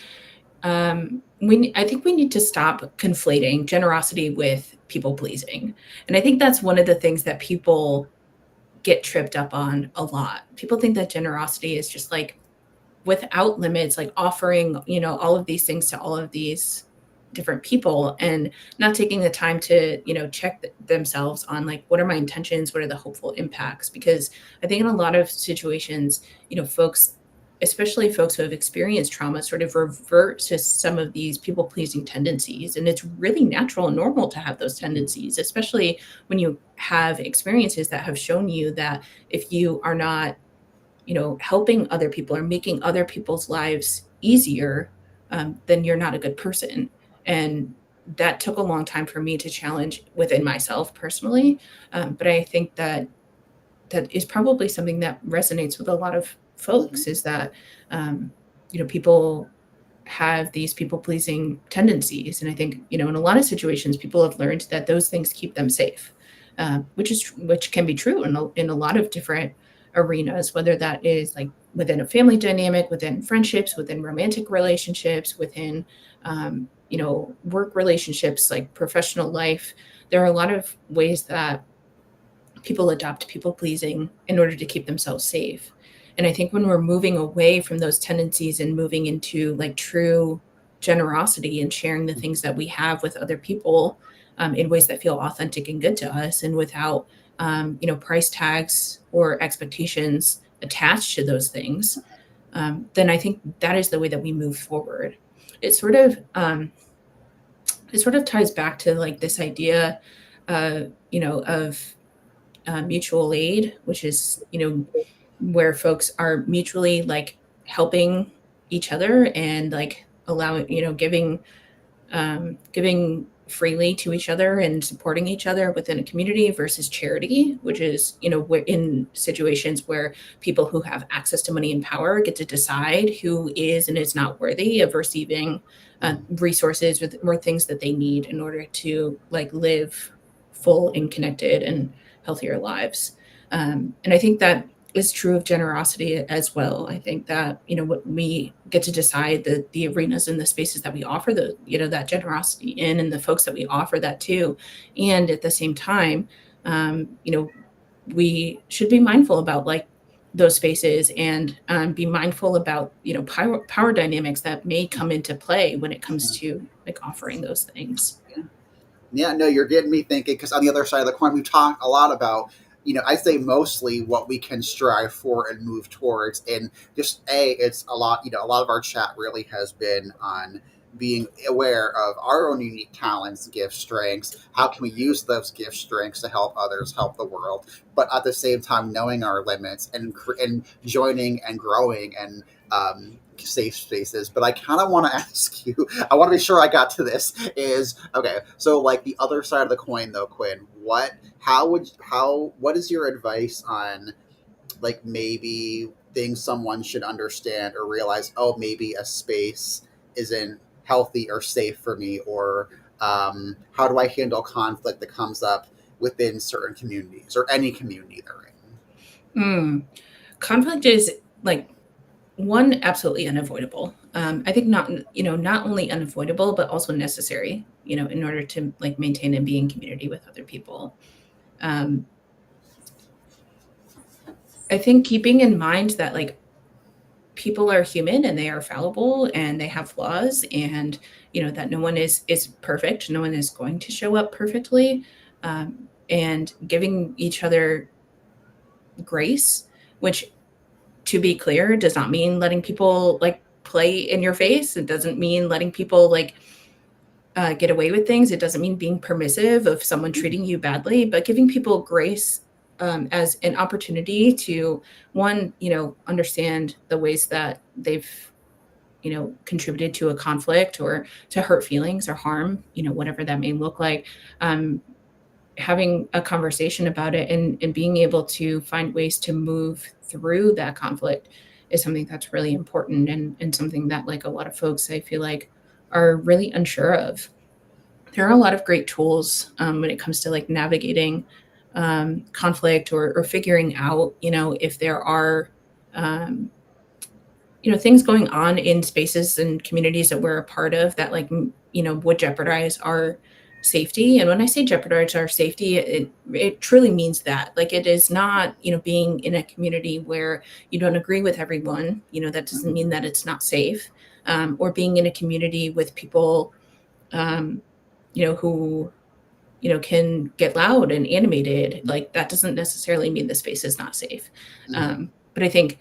I think we need to stop conflating generosity with people pleasing. And I think that's one of the things that people get tripped up on a lot. People think that generosity is just like without limits, like offering, all of these things to all of these different people and not taking the time to, check themselves on like, what are my intentions? What are the hopeful impacts? Because I think in a lot of situations, folks, especially folks who have experienced trauma, sort of revert to some of these people pleasing tendencies. And it's really natural and normal to have those tendencies, especially when you have experiences that have shown you that if you are not helping other people or making other people's lives easier, then you're not a good person. And that took a long time for me to challenge within myself personally. But I think that that is probably something that resonates with a lot of Mhm. folks is that, um, people have these people pleasing tendencies. And I think, in a lot of situations, people have learned that those things keep them safe, which can be true in a lot of different arenas, whether that is like within a family dynamic, within friendships, within romantic relationships, within, work relationships, like professional life. There are a lot of ways that people adopt people pleasing in order to keep themselves safe. And I think when we're moving away from those tendencies and moving into like true generosity and sharing the things that we have with other people in ways that feel authentic and good to us and without, price tags or expectations attached to those things, then I think that is the way that we move forward. It sort of it sort of ties back to like this idea, of mutual aid, which is, where folks are mutually like helping. each other and like allowing, giving freely to each other and supporting each other within a community versus charity, which is, in situations where people who have access to money and power get to decide who is and is not worthy of receiving Mhm. resources with more things that they need in order to like live full and connected and healthier lives. And I think that is true of generosity as well. I think that, what we get to decide the arenas and the spaces that we offer that generosity in, and the folks that we offer that to. And at the same time, we should be mindful about like those spaces, and be mindful about, power dynamics that may come into play when it comes Mhm. to like offering those things. Yeah. Yeah, no, you're getting me thinking because on the other side of the coin, we've talked a lot about, I'd say mostly what we can strive for and move towards. And just it's a lot, a lot of our chat really has been on being aware of our own unique talents, gifts, strengths. How can we use those gift strengths to help others, help the world? But at the same time, knowing our limits and joining and growing and safe spaces. But I kind of want to ask you, I want to be sure I got to this is okay. So like the other side of the coin though, Quinn, what is your advice on like maybe things someone should understand or realize, oh, maybe a space isn't healthy or safe for me, or how do I handle conflict that comes up within certain communities or any community they're in? Mm. Conflict is like one, absolutely unavoidable. I think not only unavoidable, but also necessary, in order to like maintain and be in community with other people. Um, I think keeping in mind that like people are human and they are fallible and they have flaws, and that no one is perfect, no one is going to show up perfectly, and giving each other grace, which, to be clear, does not mean letting people like play in your face. It doesn't mean letting people like get away with things. It doesn't mean being permissive of someone treating you badly, but giving people grace, as an opportunity to, one, understand the ways that they've, contributed to a conflict or to hurt feelings or harm, whatever that may look like. Um, Having a conversation about it, and being able to find ways to move through that conflict is something that's really important, and something that like a lot of folks I feel like are really unsure of. There are a lot of great tools, when it comes to like navigating conflict, or figuring out, if there are um, things going on in spaces and communities that we're a part of that like would jeopardize our safety. And when I say jeopardize our safety, it truly means that, like, it is not, being in a community where you don't agree with everyone, that doesn't mean that it's not safe. Or being in a community with people, um, who can get loud and animated, like that doesn't necessarily mean the space is not safe. Mhm. But I think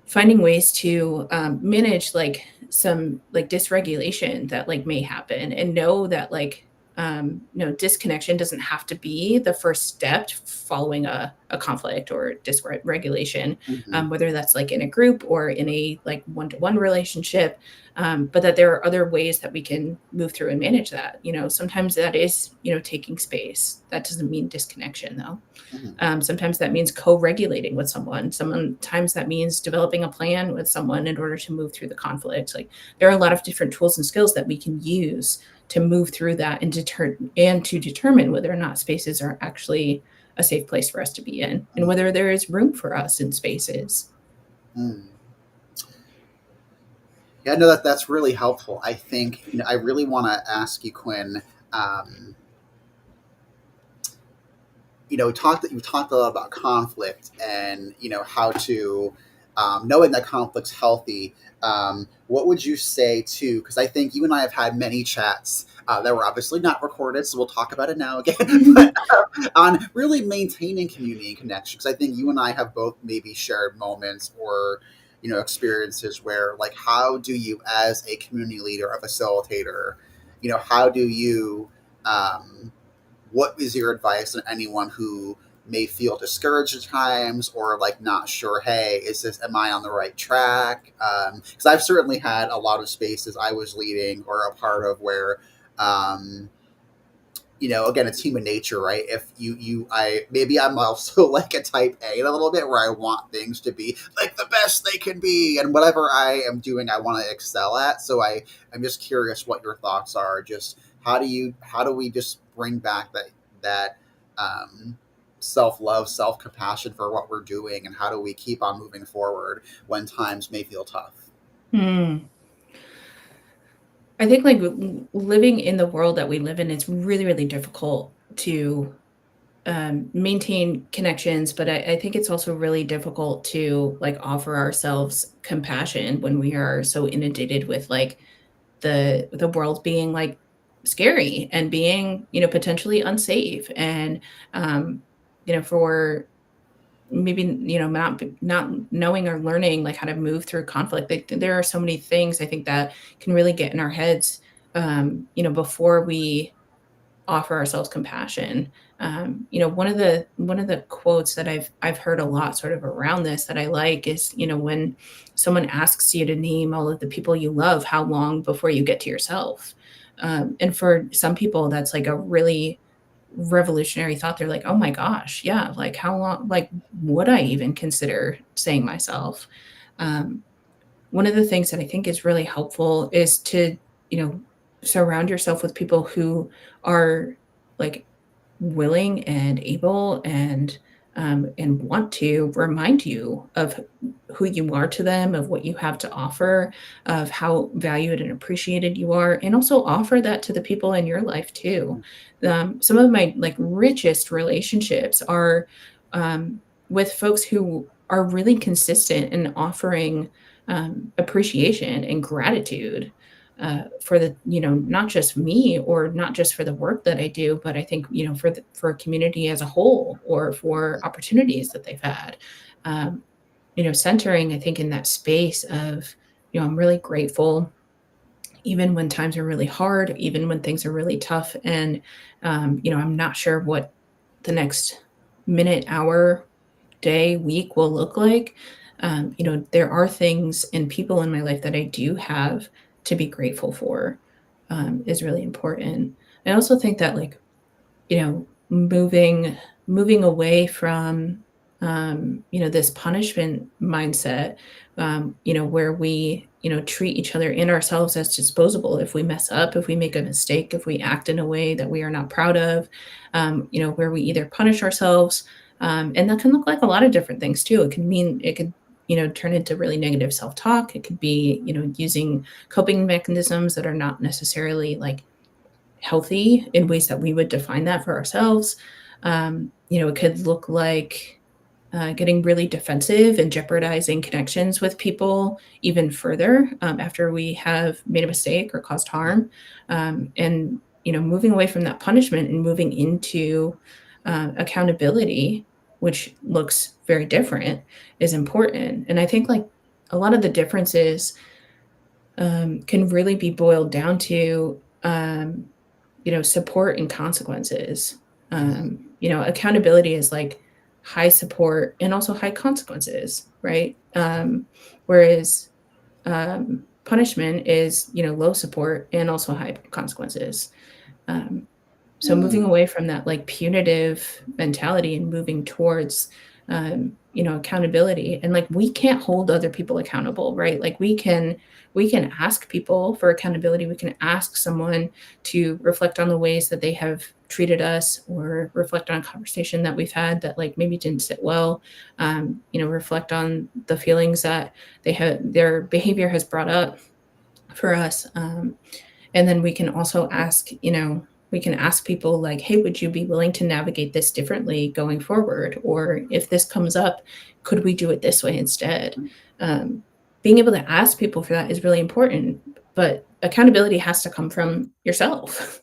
finding ways to manage like some like dysregulation that like may happen, and know that like disconnection doesn't have to be the first step following a conflict or dysregulation, Mhm. whether that's like in a group or in a like one-to-one relationship. But that there are other ways that we can move through and manage that. Sometimes that is, taking space. That doesn't mean disconnection though. Mhm. Sometimes that means co-regulating with someone. Sometimes that means developing a plan with someone in order to move through the conflict. Like, there are a lot of different tools and skills that we can use to move through that, and to determine whether or not spaces are actually a safe place for us to be in, and whether there is room for us in spaces. Mhm. Yeah, no, that's really helpful. I think I really want to ask you, Quinn. Um, you talked a lot about conflict and how to knowing that conflict's healthy. What would you say to? Because I think you and I have had many chats that were obviously not recorded, so we'll talk about it now again. But on really maintaining community and connection, because I think you and I have both maybe shared moments or experiences where like how do you as a community leader, a facilitator, how do you um, what is your advice on anyone who may feel discouraged at times, or like not sure, hey, is this, am I on the right track? Because I've certainly had a lot of spaces I was leading or a part of where um, again, it's human nature, right? If I maybe I'm also like a type A in a little bit, where I want things to be like the best they can be, and whatever I am doing, I want to excel at. So I'm just curious what your thoughts are. Just how do we just bring back that um, self love, self compassion for what we're doing, and how do we keep on moving forward when times may feel tough? Hmm. I think like living in the world that we live in, it's really, really difficult to maintain connections, but I think it's also really difficult to like offer ourselves compassion when we are so inundated with like the world being like scary and being, potentially unsafe. And for maybe, not knowing or learning like how to move through conflict. Like, there are so many things I think that can really get in our heads, before we offer ourselves compassion. One of the quotes that I've heard a lot sort of around this that I like is, when someone asks you to name all of the people you love, how long before you get to yourself? And for some people, that's like a really revolutionary thought. They're like, oh my gosh, yeah, like how long, like would I even consider saying myself? Um, One of the things that I think is really helpful is to, you know, surround yourself with people who are like willing and able and want to remind you of who you are to them, of what you have to offer, of how valued and appreciated you are, and also offer that to the people in your life too. Some of my like richest relationships are with folks who are really consistent in offering appreciation and gratitude for the, not just me or not just for the work that I do, but I think, for a community as a whole, or for opportunities that they've had. Um, Centering, I think, in that space of, I'm really grateful, even when times are really hard, even when things are really tough. And, I'm not sure what the next minute, hour, day, week will look like. There are things and people in my life that I do have to be grateful for, is really important. I also think that like, moving away from this punishment mindset, where we, treat each other and ourselves as disposable if we mess up, if we make a mistake, if we act in a way that we are not proud of, where we either punish ourselves, and that can look like a lot of different things too. It could turn into really negative self-talk. It could be, using coping mechanisms that are not necessarily like healthy in ways that we would define that for ourselves. It could look like getting really defensive and jeopardizing connections with people even further, after we have made a mistake or caused harm. And, moving away from that punishment and moving into accountability, which looks very different, is important. And I think like a lot of the differences can really be boiled down to support and consequences. Accountability is like high support and also high consequences, right? Whereas punishment is, low support and also high consequences. Um, so moving Hmm. away from that like punitive mentality and moving towards, accountability. And like we can't hold other people accountable, right? Like we can ask people for accountability. We can ask someone to reflect on the ways that they have treated us, or reflect on a conversation that we've had that like maybe didn't sit well. Reflect on the feelings that their behavior has brought up for us. And then we can also ask, we can ask people like, hey, would you be willing to navigate this differently going forward? Or if this comes up, could we do it this way instead? Um, Being able to ask people for that is really important, but accountability has to come from yourself.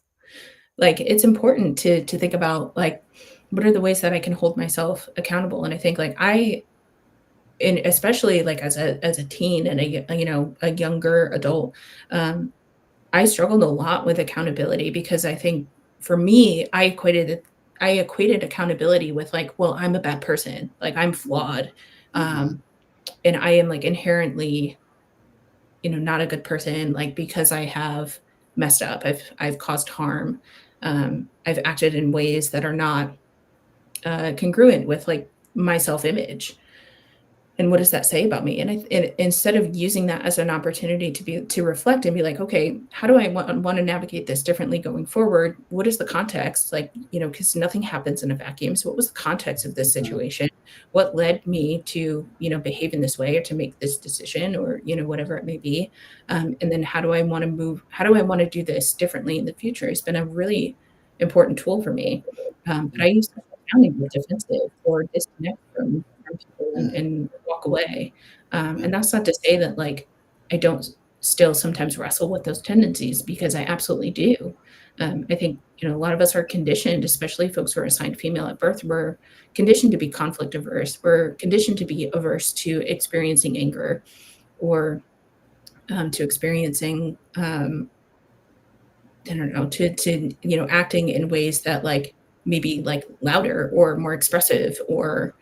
Like it's important to think about like, what are the ways that I can hold myself accountable? And I think like and especially like as a teen and a younger adult, um, I struggled a lot with accountability because I think for me, I equated I equated accountability with like, well, I'm a bad person, like I'm flawed, Mm-hmm. um, and I am like inherently, not a good person, like because I have messed up, I've caused harm, I've acted in ways that are not congruent with like my self image. And what does that say about me? And instead of using that as an opportunity to reflect and be like, okay, how do I want to navigate this differently going forward? What is the context? Like, because nothing happens in a vacuum. So what was the context of this Mm-hmm. situation? What led me to, behave in this way or to make this decision or, whatever it may be? And then how do I want to move? How do I want to do this differently in the future? It's been a really important tool for me. But I used to feel defensive or disconnect from people and walk away. And that's not to say that like I don't still sometimes wrestle with those tendencies because I absolutely do. I think a lot of us are conditioned, especially folks who are assigned female at birth. We're conditioned to be conflict averse. We're conditioned to be averse to experiencing anger or to experiencing I don't know, to acting in ways that like maybe like louder or more expressive or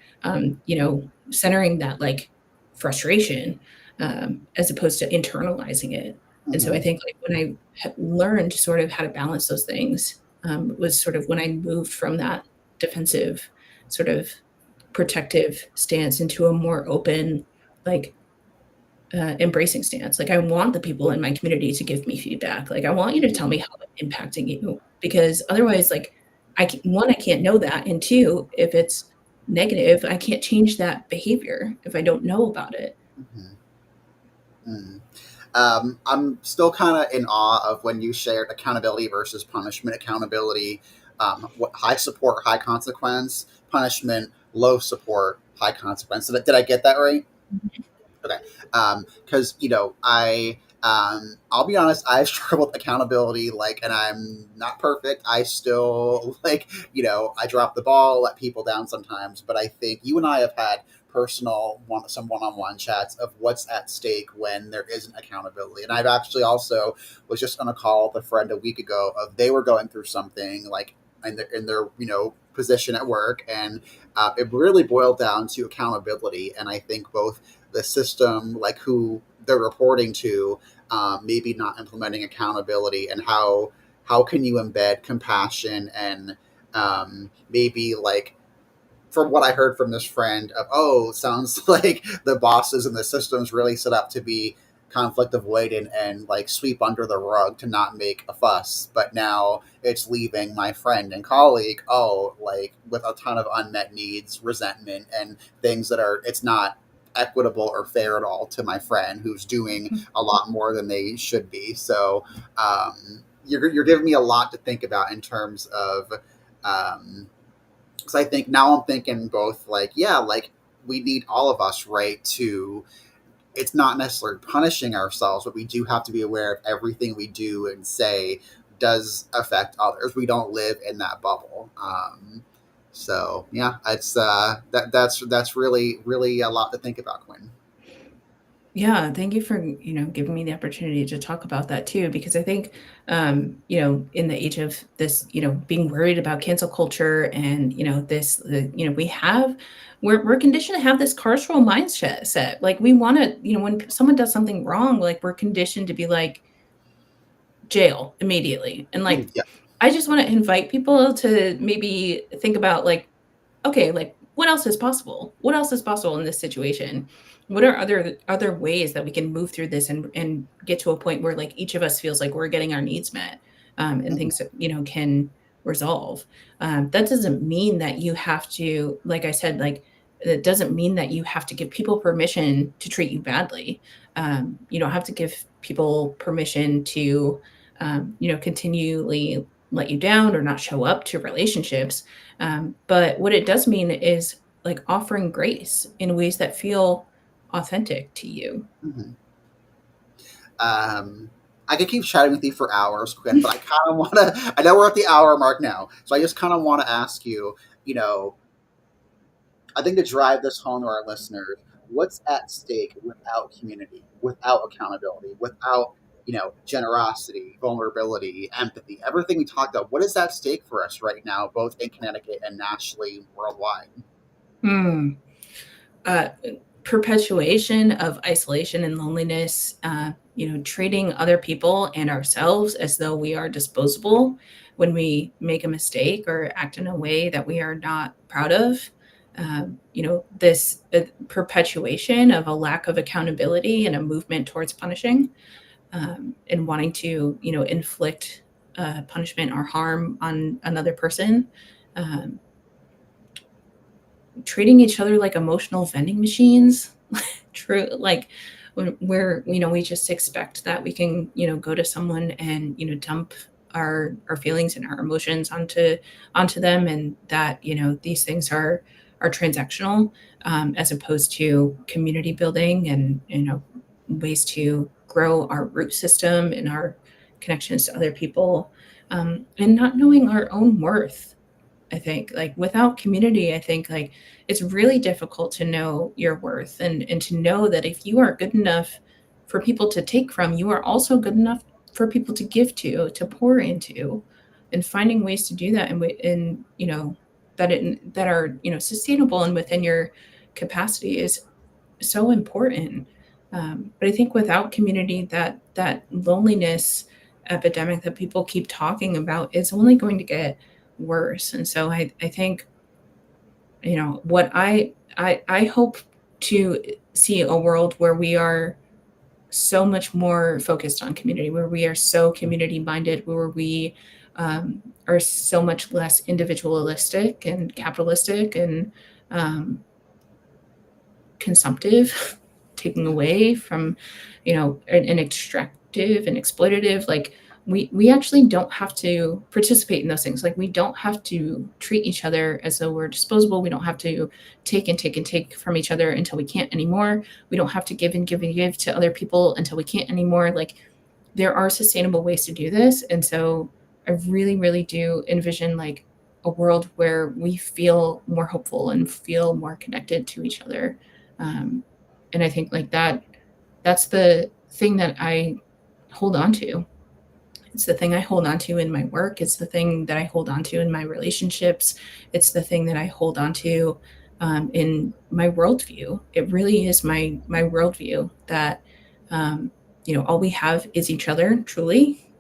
centering that like frustration as opposed to internalizing it. And so I Mm-hmm. think like when I learned sort of how to balance those things was sort of when I moved from that defensive sort of protective stance into a more open like embracing stance. Like I want the people in my community to give me feedback. Like I want you to tell Mm-hmm. me how I'm impacting you because otherwise, like one, I can't know that, and two, if it's negative, I can't change that behavior if I don't know about it. Mm-hmm. Mm. I'm still kind of in awe of when you shared accountability versus punishment. Accountability, high support, high consequence. Punishment, low support, high consequence. Did I get that right? Okay. Because I'll be honest, I've struggled with accountability, like, and I'm not perfect. I still like, I drop the ball, let people down sometimes. But I think you and I have had some one-on-one chats of what's at stake when there isn't accountability. And I've actually also was just on a call with a friend a week ago of they were going through something like in their position at work, and it really boiled down to accountability. And I think both the system, like who they're reporting to, maybe not implementing accountability, and how can you embed compassion and maybe like from what I heard from this friend of, oh, sounds like the bosses and the systems really set up to be conflict avoidant and like sweep under the rug to not make a fuss. But now it's leaving my friend and colleague, oh, like with a ton of unmet needs, resentment, and things that are, it's not equitable or fair at all to my friend who's doing a lot more than they should be. So you're giving me a lot to think about in terms of um, because I think now I'm thinking both like, yeah, like we need all of us, right, to it's not necessarily punishing ourselves, but we do have to be aware of everything we do and say does affect others. We don't live in that bubble. So yeah, it's that's really really a lot to think about, Quinn. Yeah, thank you for, giving me the opportunity to talk about that too, because I think, in the age of this, being worried about cancel culture and, we're conditioned to have this carceral mindset set. Like we want to, when someone does something wrong, like we're conditioned to be like jail immediately. And like, Yeah. I just want to invite people to maybe think about like, okay, like what else is possible? What else is possible in this situation? What are other ways that we can move through this and get to a point where like each of us feels like we're getting our needs met and Mhm. things that can resolve. That doesn't mean that you have to, like I said, like it doesn't mean that you have to give people permission to treat you badly. You don't have to give people permission to, continually let you down or not show up to relationships. But what it does mean is like offering grace in ways that feel authentic to you. Mhm. Um, I could keep chatting with you for hours, Quinn, but I kind of want to. I know we're at the hour mark now, so I just kind of want to ask you. You know, I think to drive this home to our listeners, what's at stake without community, without accountability, without generosity, vulnerability, empathy, everything we talked about. What is at stake for us right now, both in Connecticut and nationally, worldwide? Hmm. Uh, Perpetuation of isolation and loneliness, treating other people and ourselves as though we are disposable when we make a mistake or act in a way that we are not proud of. This perpetuation of a lack of accountability and a movement towards punishing, and wanting to, inflict punishment or harm on another person. Um, Treating each other like emotional vending machines. True, like where we just expect that we can go to someone and dump our feelings and our emotions onto them, and that these things are transactional, as opposed to community building and ways to grow our root system and our connections to other people, and not knowing our own worth. I think, like, without community, I think, like, it's really difficult to know your worth, and to know that if you are good enough for people to take from, you are also good enough for people to give to pour into, and finding ways to do that, and that are sustainable and within your capacity is so important. But I think without community, that loneliness epidemic that people keep talking about is only going to get worse. And so I think what I hope to see a world where we are so much more focused on community, where we are so community minded, where we are so much less individualistic and capitalistic and um, consumptive, taking Yeah. away from, an extractive and exploitative. Like, we actually don't have to participate in those things. Like, we don't have to treat each other as though we're disposable. We don't have to take and take and take from each other until we can't anymore. We don't have to give and give and give to other people until we can't anymore. Like, there are sustainable ways to do this. And so I really, really do envision, like, a world where we feel more hopeful and feel more connected to each other. Um, and I think, like, that's the thing that I hold on to. It's the thing I hold on to in my work. It's the thing that I hold on to in my relationships. It's the thing that I hold on to in my worldview. It really is my worldview that all we have is each other, truly.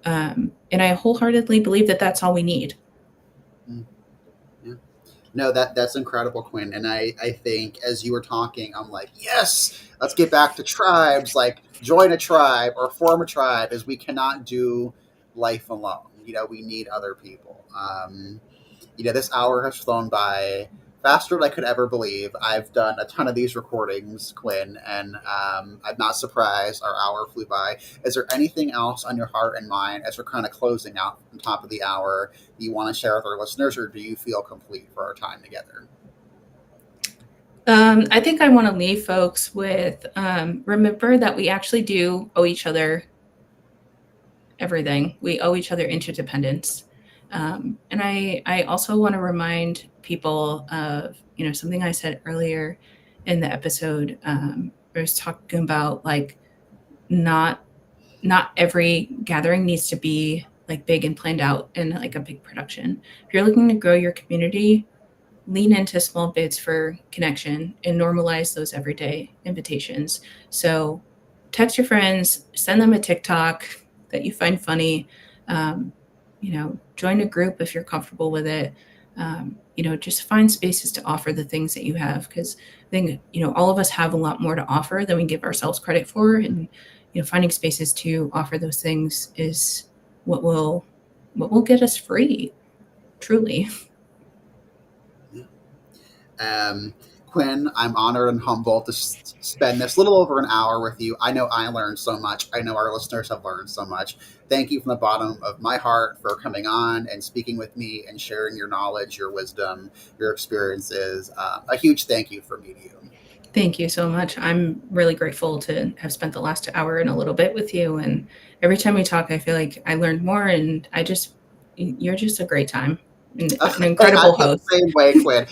And I wholeheartedly believe that that's all we need. Mm, yeah. No, that's incredible, Quinn. And I think as you were talking, I'm like, yes, let's get back to tribes, like join a tribe or form a tribe, as we cannot do life alone. We need other people. This hour has flown by faster than I could ever believe. I've done a ton of these recordings, Quinn, and I'm not surprised our hour flew by. Is there anything else on your heart and mind as we're kind of closing out on top of the hour that you want to share with our listeners, or do you feel complete for our time together? I think I want to leave folks with, remember that we actually do owe each other everything. We owe each other interdependence. And I also want to remind people of, something I said earlier in the episode. I was talking about, like, not not every gathering needs to be like big and planned out in like a big production. If you're looking to grow your community, lean into small bits for connection and normalize those everyday invitations. So text your friends, send them a TikTok that you find funny. Um, join a group if you're comfortable with it. Just find spaces to offer the things that you have, because I think all of us have a lot more to offer than we give ourselves credit for, and finding spaces to offer those things is what will get us free, truly. Um, Quinn, I'm honored and humbled to spend this little over an hour with you. I know I learned so much. I know our listeners have learned so much. Thank you from the bottom of my heart for coming on and speaking with me and sharing your knowledge, your wisdom, your experiences. A huge thank you from me to you. Thank you so much. I'm really grateful to have spent the last hour and a little bit with you. And every time we talk, I feel like I learned more, and you're just a great time. an I incredible feel host. the same way, Quinn.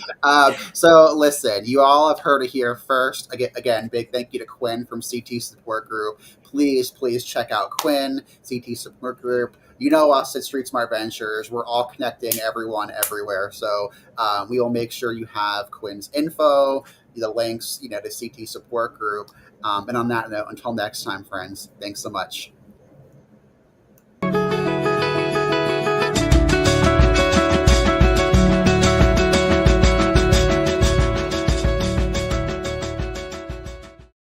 So listen, you all have heard it here first. Again, big thank you to Quinn from CT Support Group. Please check out Quinn, CT Support Group. You know us at Street Smart Ventures. We're all connecting everyone everywhere. So we will make sure you have Quinn's info, the links, to CT Support Group. And on that note, until next time, friends, thanks so much.